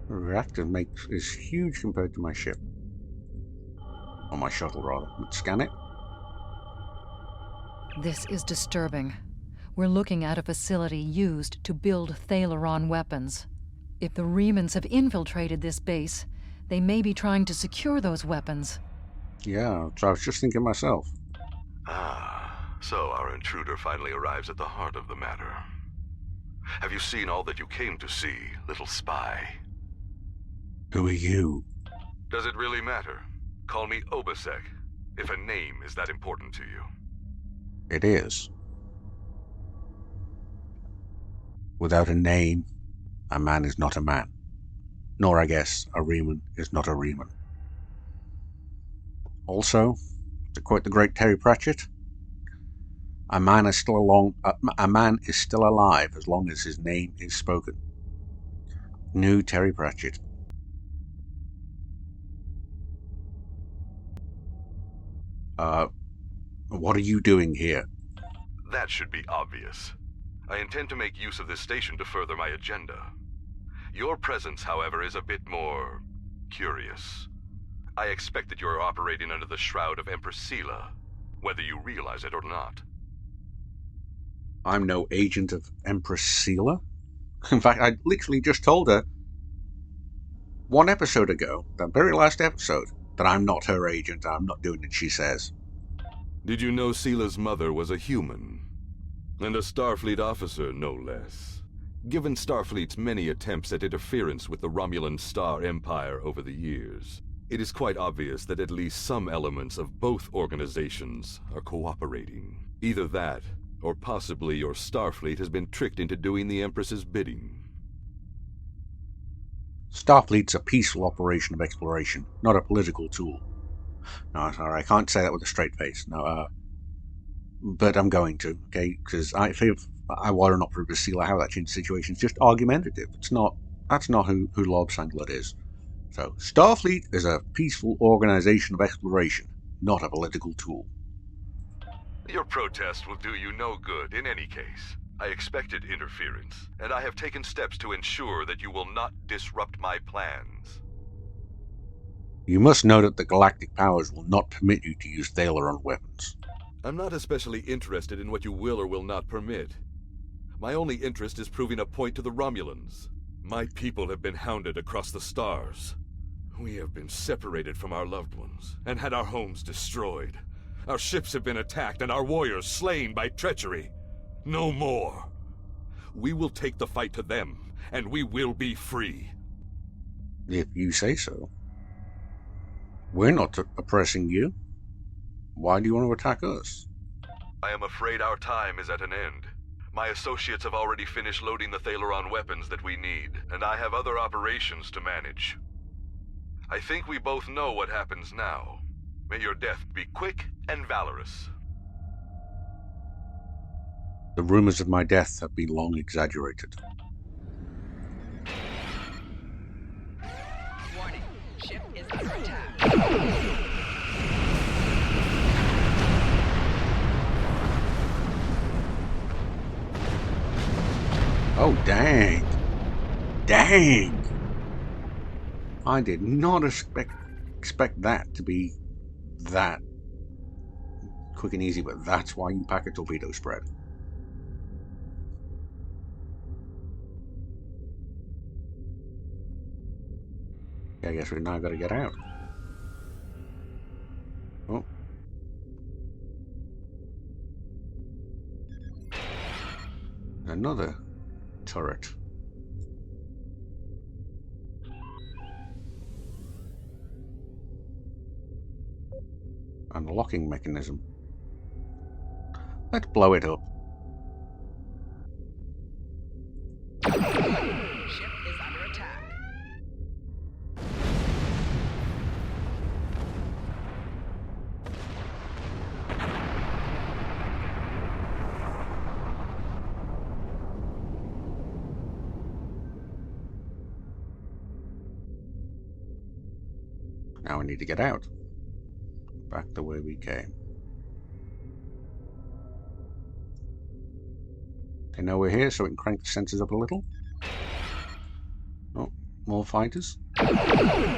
The reactor is huge compared to my ship. On my shuttle, rather. Scan it. This is disturbing. We're looking at a facility used to build Thaleron weapons. If the Remans have infiltrated this base, they may be trying to secure those weapons. Yeah, so I was just thinking myself. Ah, so our intruder finally arrives at the heart of the matter. Have you seen all that you came to see, little spy? Who are you? Does it really matter? Call me Obasek, if a name is that important to you. It is. Without a name, a man is not a man. Nor, I guess, a Reman is not a Reman. Also, to quote the great Terry Pratchett, a man is still alive as long as his name is spoken. New Terry Pratchett. What are you doing here? That should be obvious. I intend to make use of this station to further my agenda. Your presence, however, is a bit more curious. I expect that you are operating under the shroud of Empress Sela, whether you realize it or not. I'm no agent of Empress Sela. In fact, I literally just told her one episode ago, that very last episode, that I'm not her agent, I'm not doing it, she says. Did you know Sela's mother was a human? And a Starfleet officer, no less. Given Starfleet's many attempts at interference with the Romulan Star Empire over the years, it is quite obvious that at least some elements of both organizations are cooperating. Either that, or possibly your Starfleet has been tricked into doing the Empress's bidding. Starfleet's a peaceful operation of exploration, not a political tool. No, sorry, I can't say that with a straight face. No, but I'm going to, okay? Because if I want to not prove to Sela how that changed the situation, it's just argumentative. That's not who Lob Sanglet is. So, Starfleet is a peaceful organization of exploration, not a political tool. Your protest will do you no good in any case. I expected interference, and I have taken steps to ensure that you will not disrupt my plans. You must know that the galactic powers will not permit you to use Thaleron weapons. I'm not especially interested in what you will or will not permit. My only interest is proving a point to the Romulans. My people have been hounded across the stars. We have been separated from our loved ones, and had our homes destroyed. Our ships have been attacked, and our warriors slain by treachery. No more. We will take the fight to them, and we will be free. If you say so. We're not oppressing you. Why do you want to attack us? I am afraid our time is at an end. My associates have already finished loading the Thaleron weapons that we need, and I have other operations to manage. I think we both know what happens now. May your death be quick and valorous. The rumors of my death have been long exaggerated. Warning. Ship is under attack. Oh, dang. Dang! I did not expect that to be that quick and easy, but that's why you pack a torpedo spread. I guess we've now got to get out. Oh. Another turret. Unlocking mechanism. Let's blow it up. Ship is under attack. Now we need to get out. Back the way we came. They know we're here, so we can crank the sensors up a little. Oh, more fighters. Ship is under attack.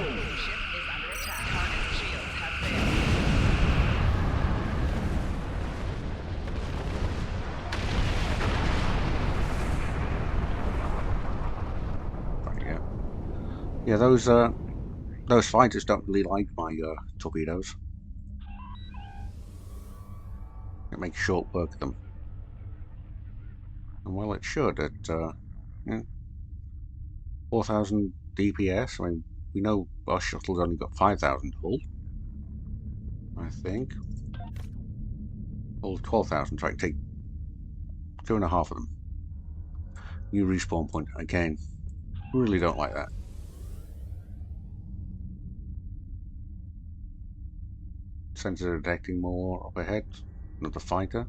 Target's shields have failed. Yeah, those fighters don't really like my torpedoes. It makes short work of them. And well, it should at yeah, 4,000 DPS. I mean, we know our shuttle's only got 5,000 hull, I think. Or 12,000, so I can take 2.5 of them. New respawn point again. Really don't like that. Sensor detecting more up ahead. Another fighter.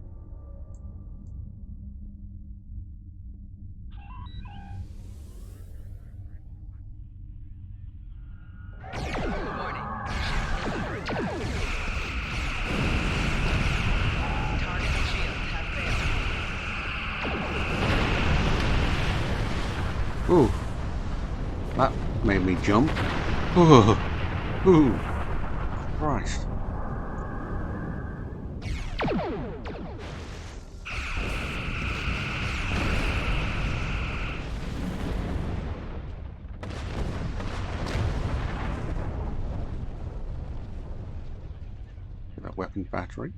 Warning. Ship is under attack. Target shields have failed. Ooh. That made me jump. Ooh. Ooh. Christ. That weapons battery.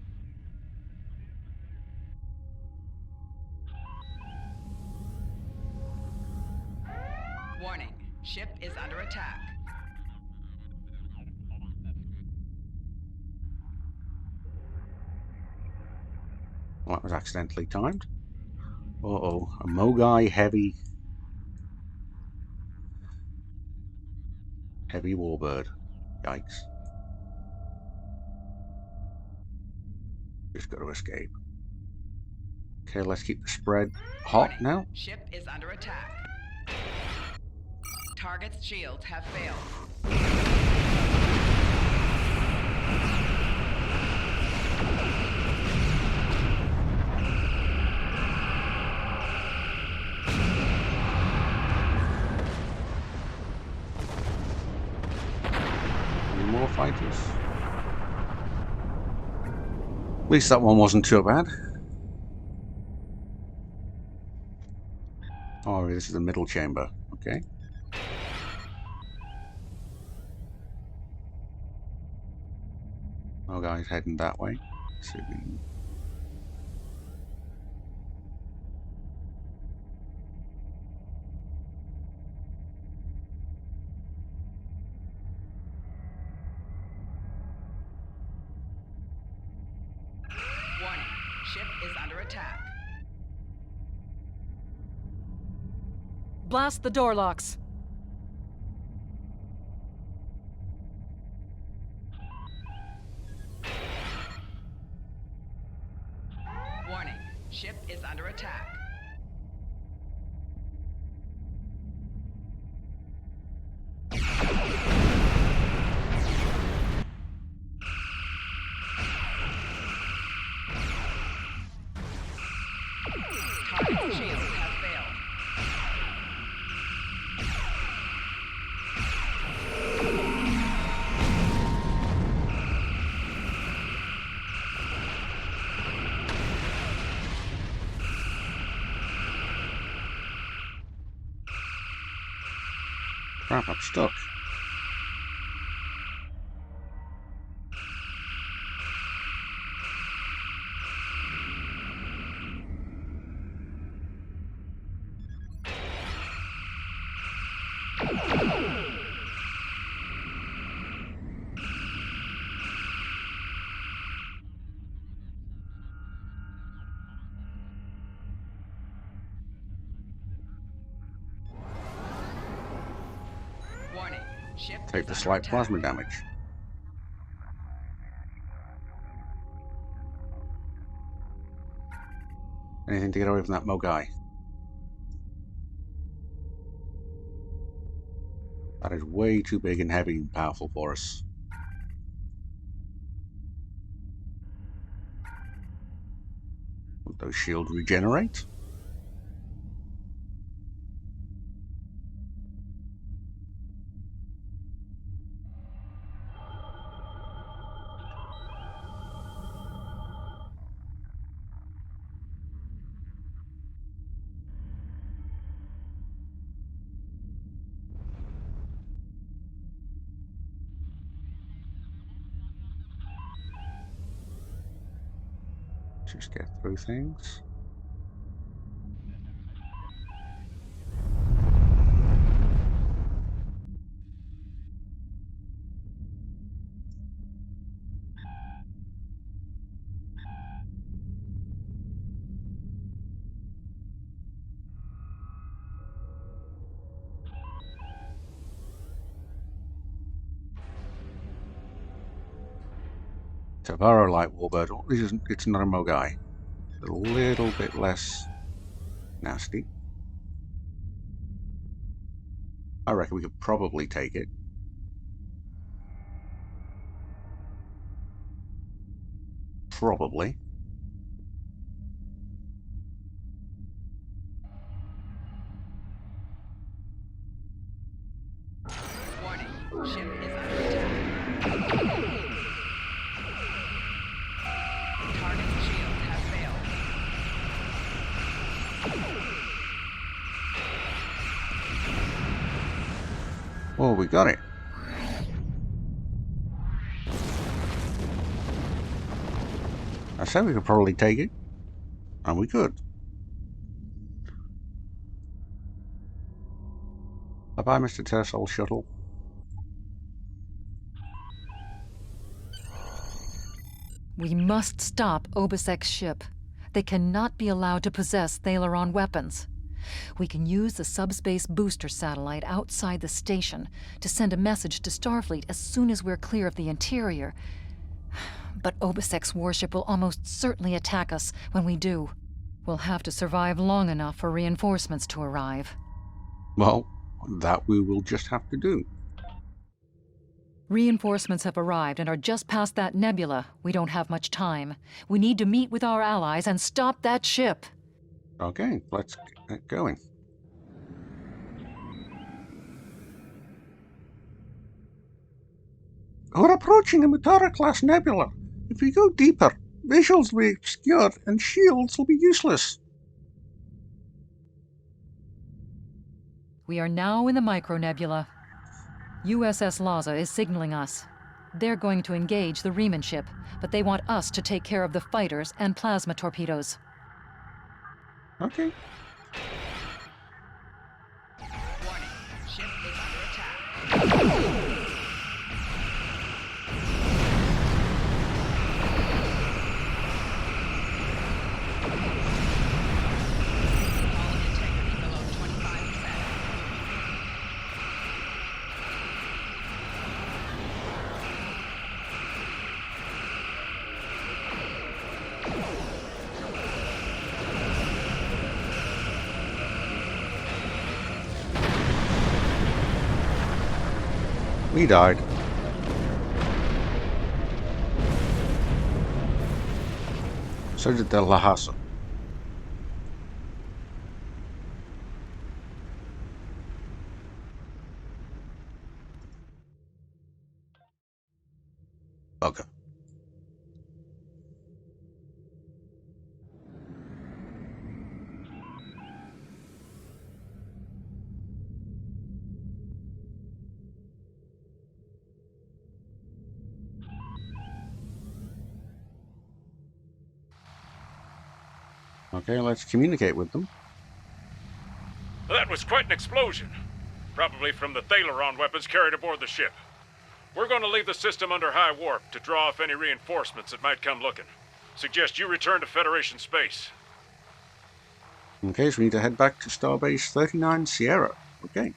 Warning. Ship is under attack. Well, that was accidentally timed. Uh-oh. A Mogai heavy warbird. Yikes. Just got to escape. Okay, let's keep the spread hot Warning. now. Ship is under attack. Target's shields have failed. Any more fighters? At least that one wasn't too bad. Oh, this is the middle chamber. Okay. Oh, guys, heading that way. Let's see if we can... Warning. Ship is under attack. Blast the door locks. Warning. Ship is under attack. Target's shields have failed. Crap, I'm stuck. Warning. Ship Take is the under slight attack. plasma damage. Anything to get away from that Mogai? That is way too big and heavy and powerful for us. Will those shields regenerate? just get through things. Tavaro Light Warbird. Oh, it's not a Mogai. A little bit less nasty. I reckon we could probably take it. Probably. Warning, ship is under attack. Target shield has failed. Oh, we got it. I said we could probably take it. And we could. Bye-bye, Mr. Tersol Shuttle. We must stop Obisek's ship. They cannot be allowed to possess Thaleron weapons. We can use the subspace booster satellite outside the station to send a message to Starfleet as soon as we're clear of the interior. But Obisek's warship will almost certainly attack us when we do. We'll have to survive long enough for reinforcements to arrive. Well, that we will just have to do. Reinforcements have arrived and are just past that nebula. We don't have much time. We need to meet with our allies and stop that ship. Okay, let's get going. We're approaching a Mutara-class nebula. If we go deeper, visuals will be obscured and shields will be useless. We are now in the micronebula. USS Laza is signaling us. They're going to engage the Riemann ship, but they want us to take care of the fighters and plasma torpedoes. Okay. Warning, ship is under attack. Hull integrity below 25%. We died. So did the Lhasa. Okay. Okay, let's communicate with them. That was quite an explosion. Probably from the Thaleron weapons carried aboard the ship. We're going to leave the system under high warp to draw off any reinforcements that might come looking. Suggest you return to Federation space. Okay, so we need to head back to Starbase 39 Sierra. Okay.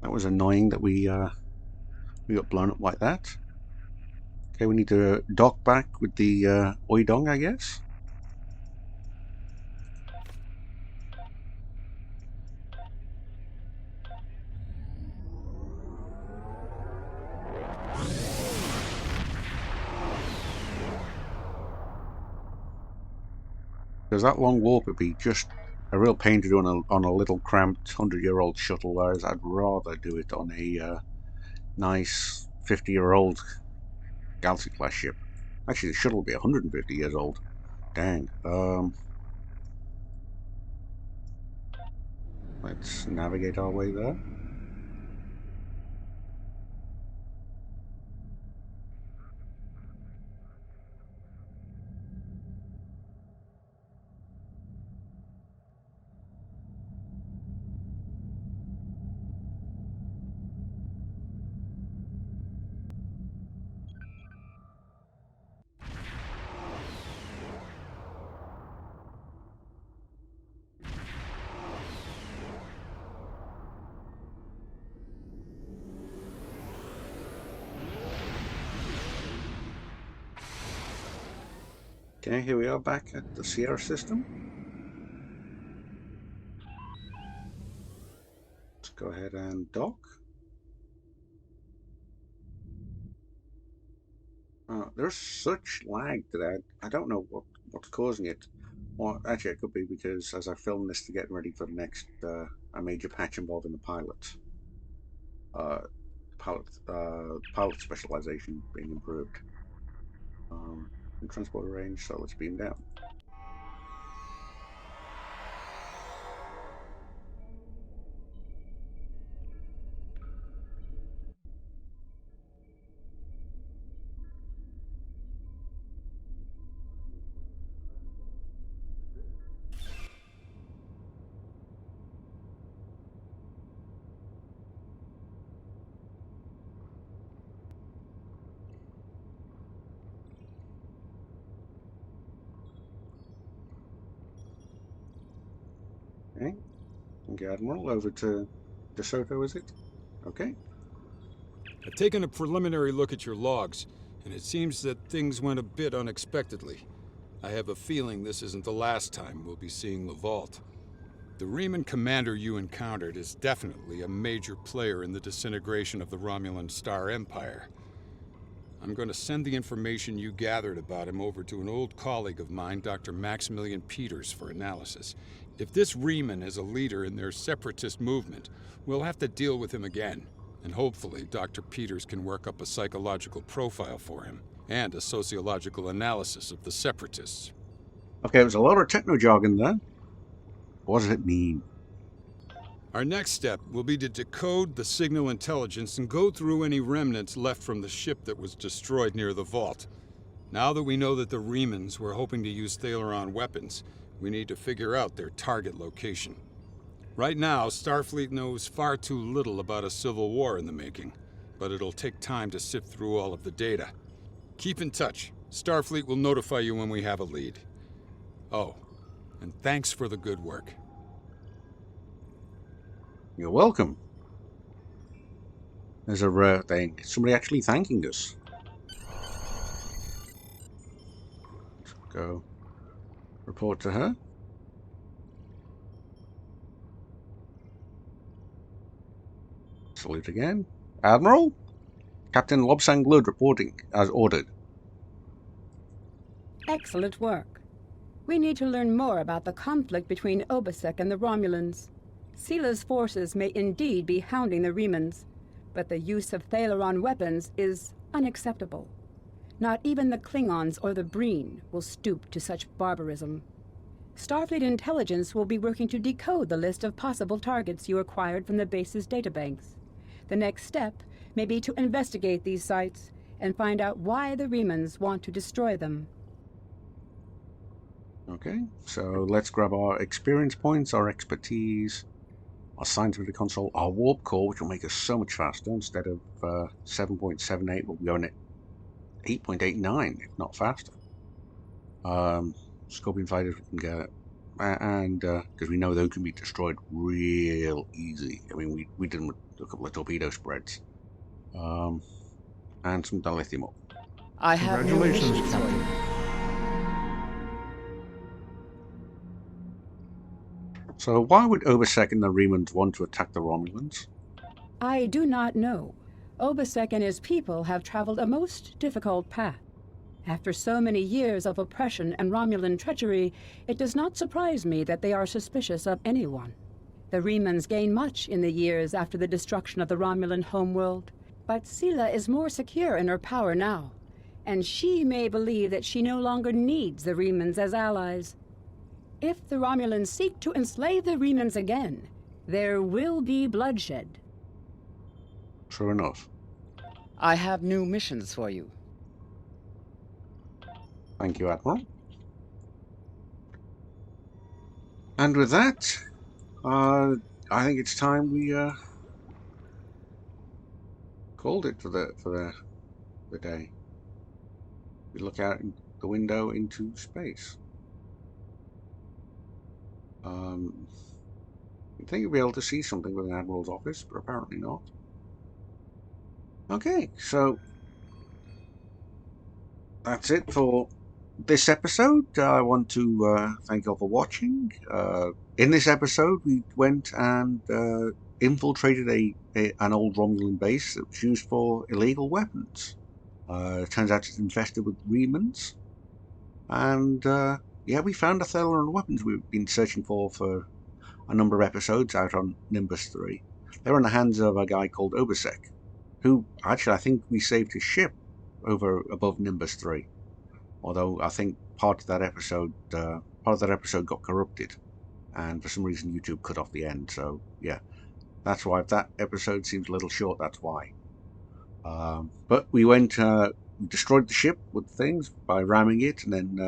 That was annoying that we got blown up like that. Okay, we need to dock back with the Oidong, I guess. Because that long warp would be just a real pain to do on a little cramped 100-year-old shuttle, whereas I'd rather do it on a nice 50-year-old Galaxy-class ship. Actually, the shuttle will be 150 years old. Dang. Let's navigate our way there. Okay, here we are back at the Sierra system. Let's go ahead and dock. There's such lag today. I don't know what's causing it. Or actually, it could be because as I film this to get ready for the next a major patch involving the pilot. Pilot specialization being improved. In transporter range, so let's beam down. Okay, thank you, Admiral. Over to DeSoto, is it? Okay. I've taken a preliminary look at your logs, and it seems that things went a bit unexpectedly. I have a feeling this isn't the last time we'll be seeing the vault. The Riemann commander you encountered is definitely a major player in the disintegration of the Romulan Star Empire. I'm going to send the information you gathered about him over to an old colleague of mine, Dr. Maximilian Peters, for analysis. If this Riemann is a leader in their separatist movement, we'll have to deal with him again. And hopefully, Dr. Peters can work up a psychological profile for him, and a sociological analysis of the separatists. Okay, there's a lot of techno jargon there. What does it mean? Our next step will be to decode the signal intelligence and go through any remnants left from the ship that was destroyed near the vault. Now that we know that the Riemanns were hoping to use Thaleron weapons, we need to figure out their target location. Right now, Starfleet knows far too little about a civil war in the making, but it'll take time to sift through all of the data. Keep in touch. Starfleet will notify you when we have a lead. Oh, and thanks for the good work. You're welcome. There's a rare thing. Somebody actually thanking us. Let's go report to her. Salute again. Admiral? Captain Lobsang Lud reporting as ordered. Excellent work. We need to learn more about the conflict between Obasek and the Romulans. Sila's forces may indeed be hounding the Riemanns, but the use of Thaleron weapons is unacceptable. Not even the Klingons or the Breen will stoop to such barbarism. Starfleet Intelligence will be working to decode the list of possible targets you acquired from the base's databanks. The next step may be to investigate these sites and find out why the Riemanns want to destroy them. Okay, so let's grab our experience points, our expertise, our scientific console, our warp core, which will make us so much faster. Instead of 7.78, we'll be going at 8.89, if not faster. Scorpion fighters we can get, and because we know those can be destroyed real easy. I mean, we did them with a couple of torpedo spreads, and some dilithium. I have new Congratulations, missions for Captain. you. So why would Obasek and the Riemanns want to attack the Romulans? I do not know. Obasek and his people have traveled a most difficult path. After so many years of oppression and Romulan treachery, it does not surprise me that they are suspicious of anyone. The Riemanns gained much in the years after the destruction of the Romulan homeworld, but Sila is more secure in her power now, and she may believe that she no longer needs the Remans as allies. If the Romulans seek to enslave the Remans again, there will be bloodshed. True enough. I have new missions for you. Thank you, Admiral. And with that, I think it's time we called it for the day. We look out the window into space. You'd think you'd be able to see something with an Admiral's office, but apparently not. Okay, so that's it for this episode. I want to thank you all for watching. In this episode, we went and infiltrated an old Romulan base that was used for illegal weapons. It turns out it's infested with remnants. And yeah, we found the Thaleron weapons we've been searching for a number of episodes out on Nimbus 3. They were in the hands of a guy called Obasek, who actually I think we saved his ship over above Nimbus 3. Although I think part of that episode got corrupted, and for some reason YouTube cut off the end. So yeah, that's why. If that episode seems a little short, that's why. But we went, we destroyed the ship with things by ramming it, and then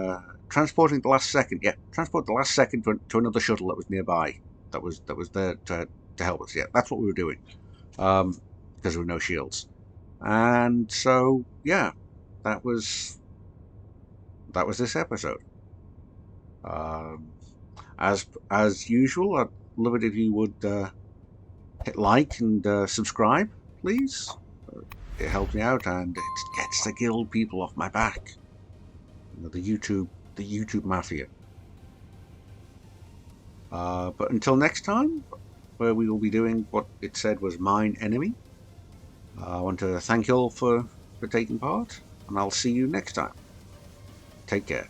transporting the last second. Yeah, transport the last second to another shuttle that was nearby. That was there to help us. Yeah, that's what we were doing. Because there were no shields, and so yeah, that was this episode. As usual, I'd love it if you would hit like and subscribe, please. It helps me out and it gets the guild people off my back. You know, the YouTube mafia. But until next time, where we will be doing what it said was Mine Enemy. I want to thank you all for taking part, and I'll see you next time. Take care.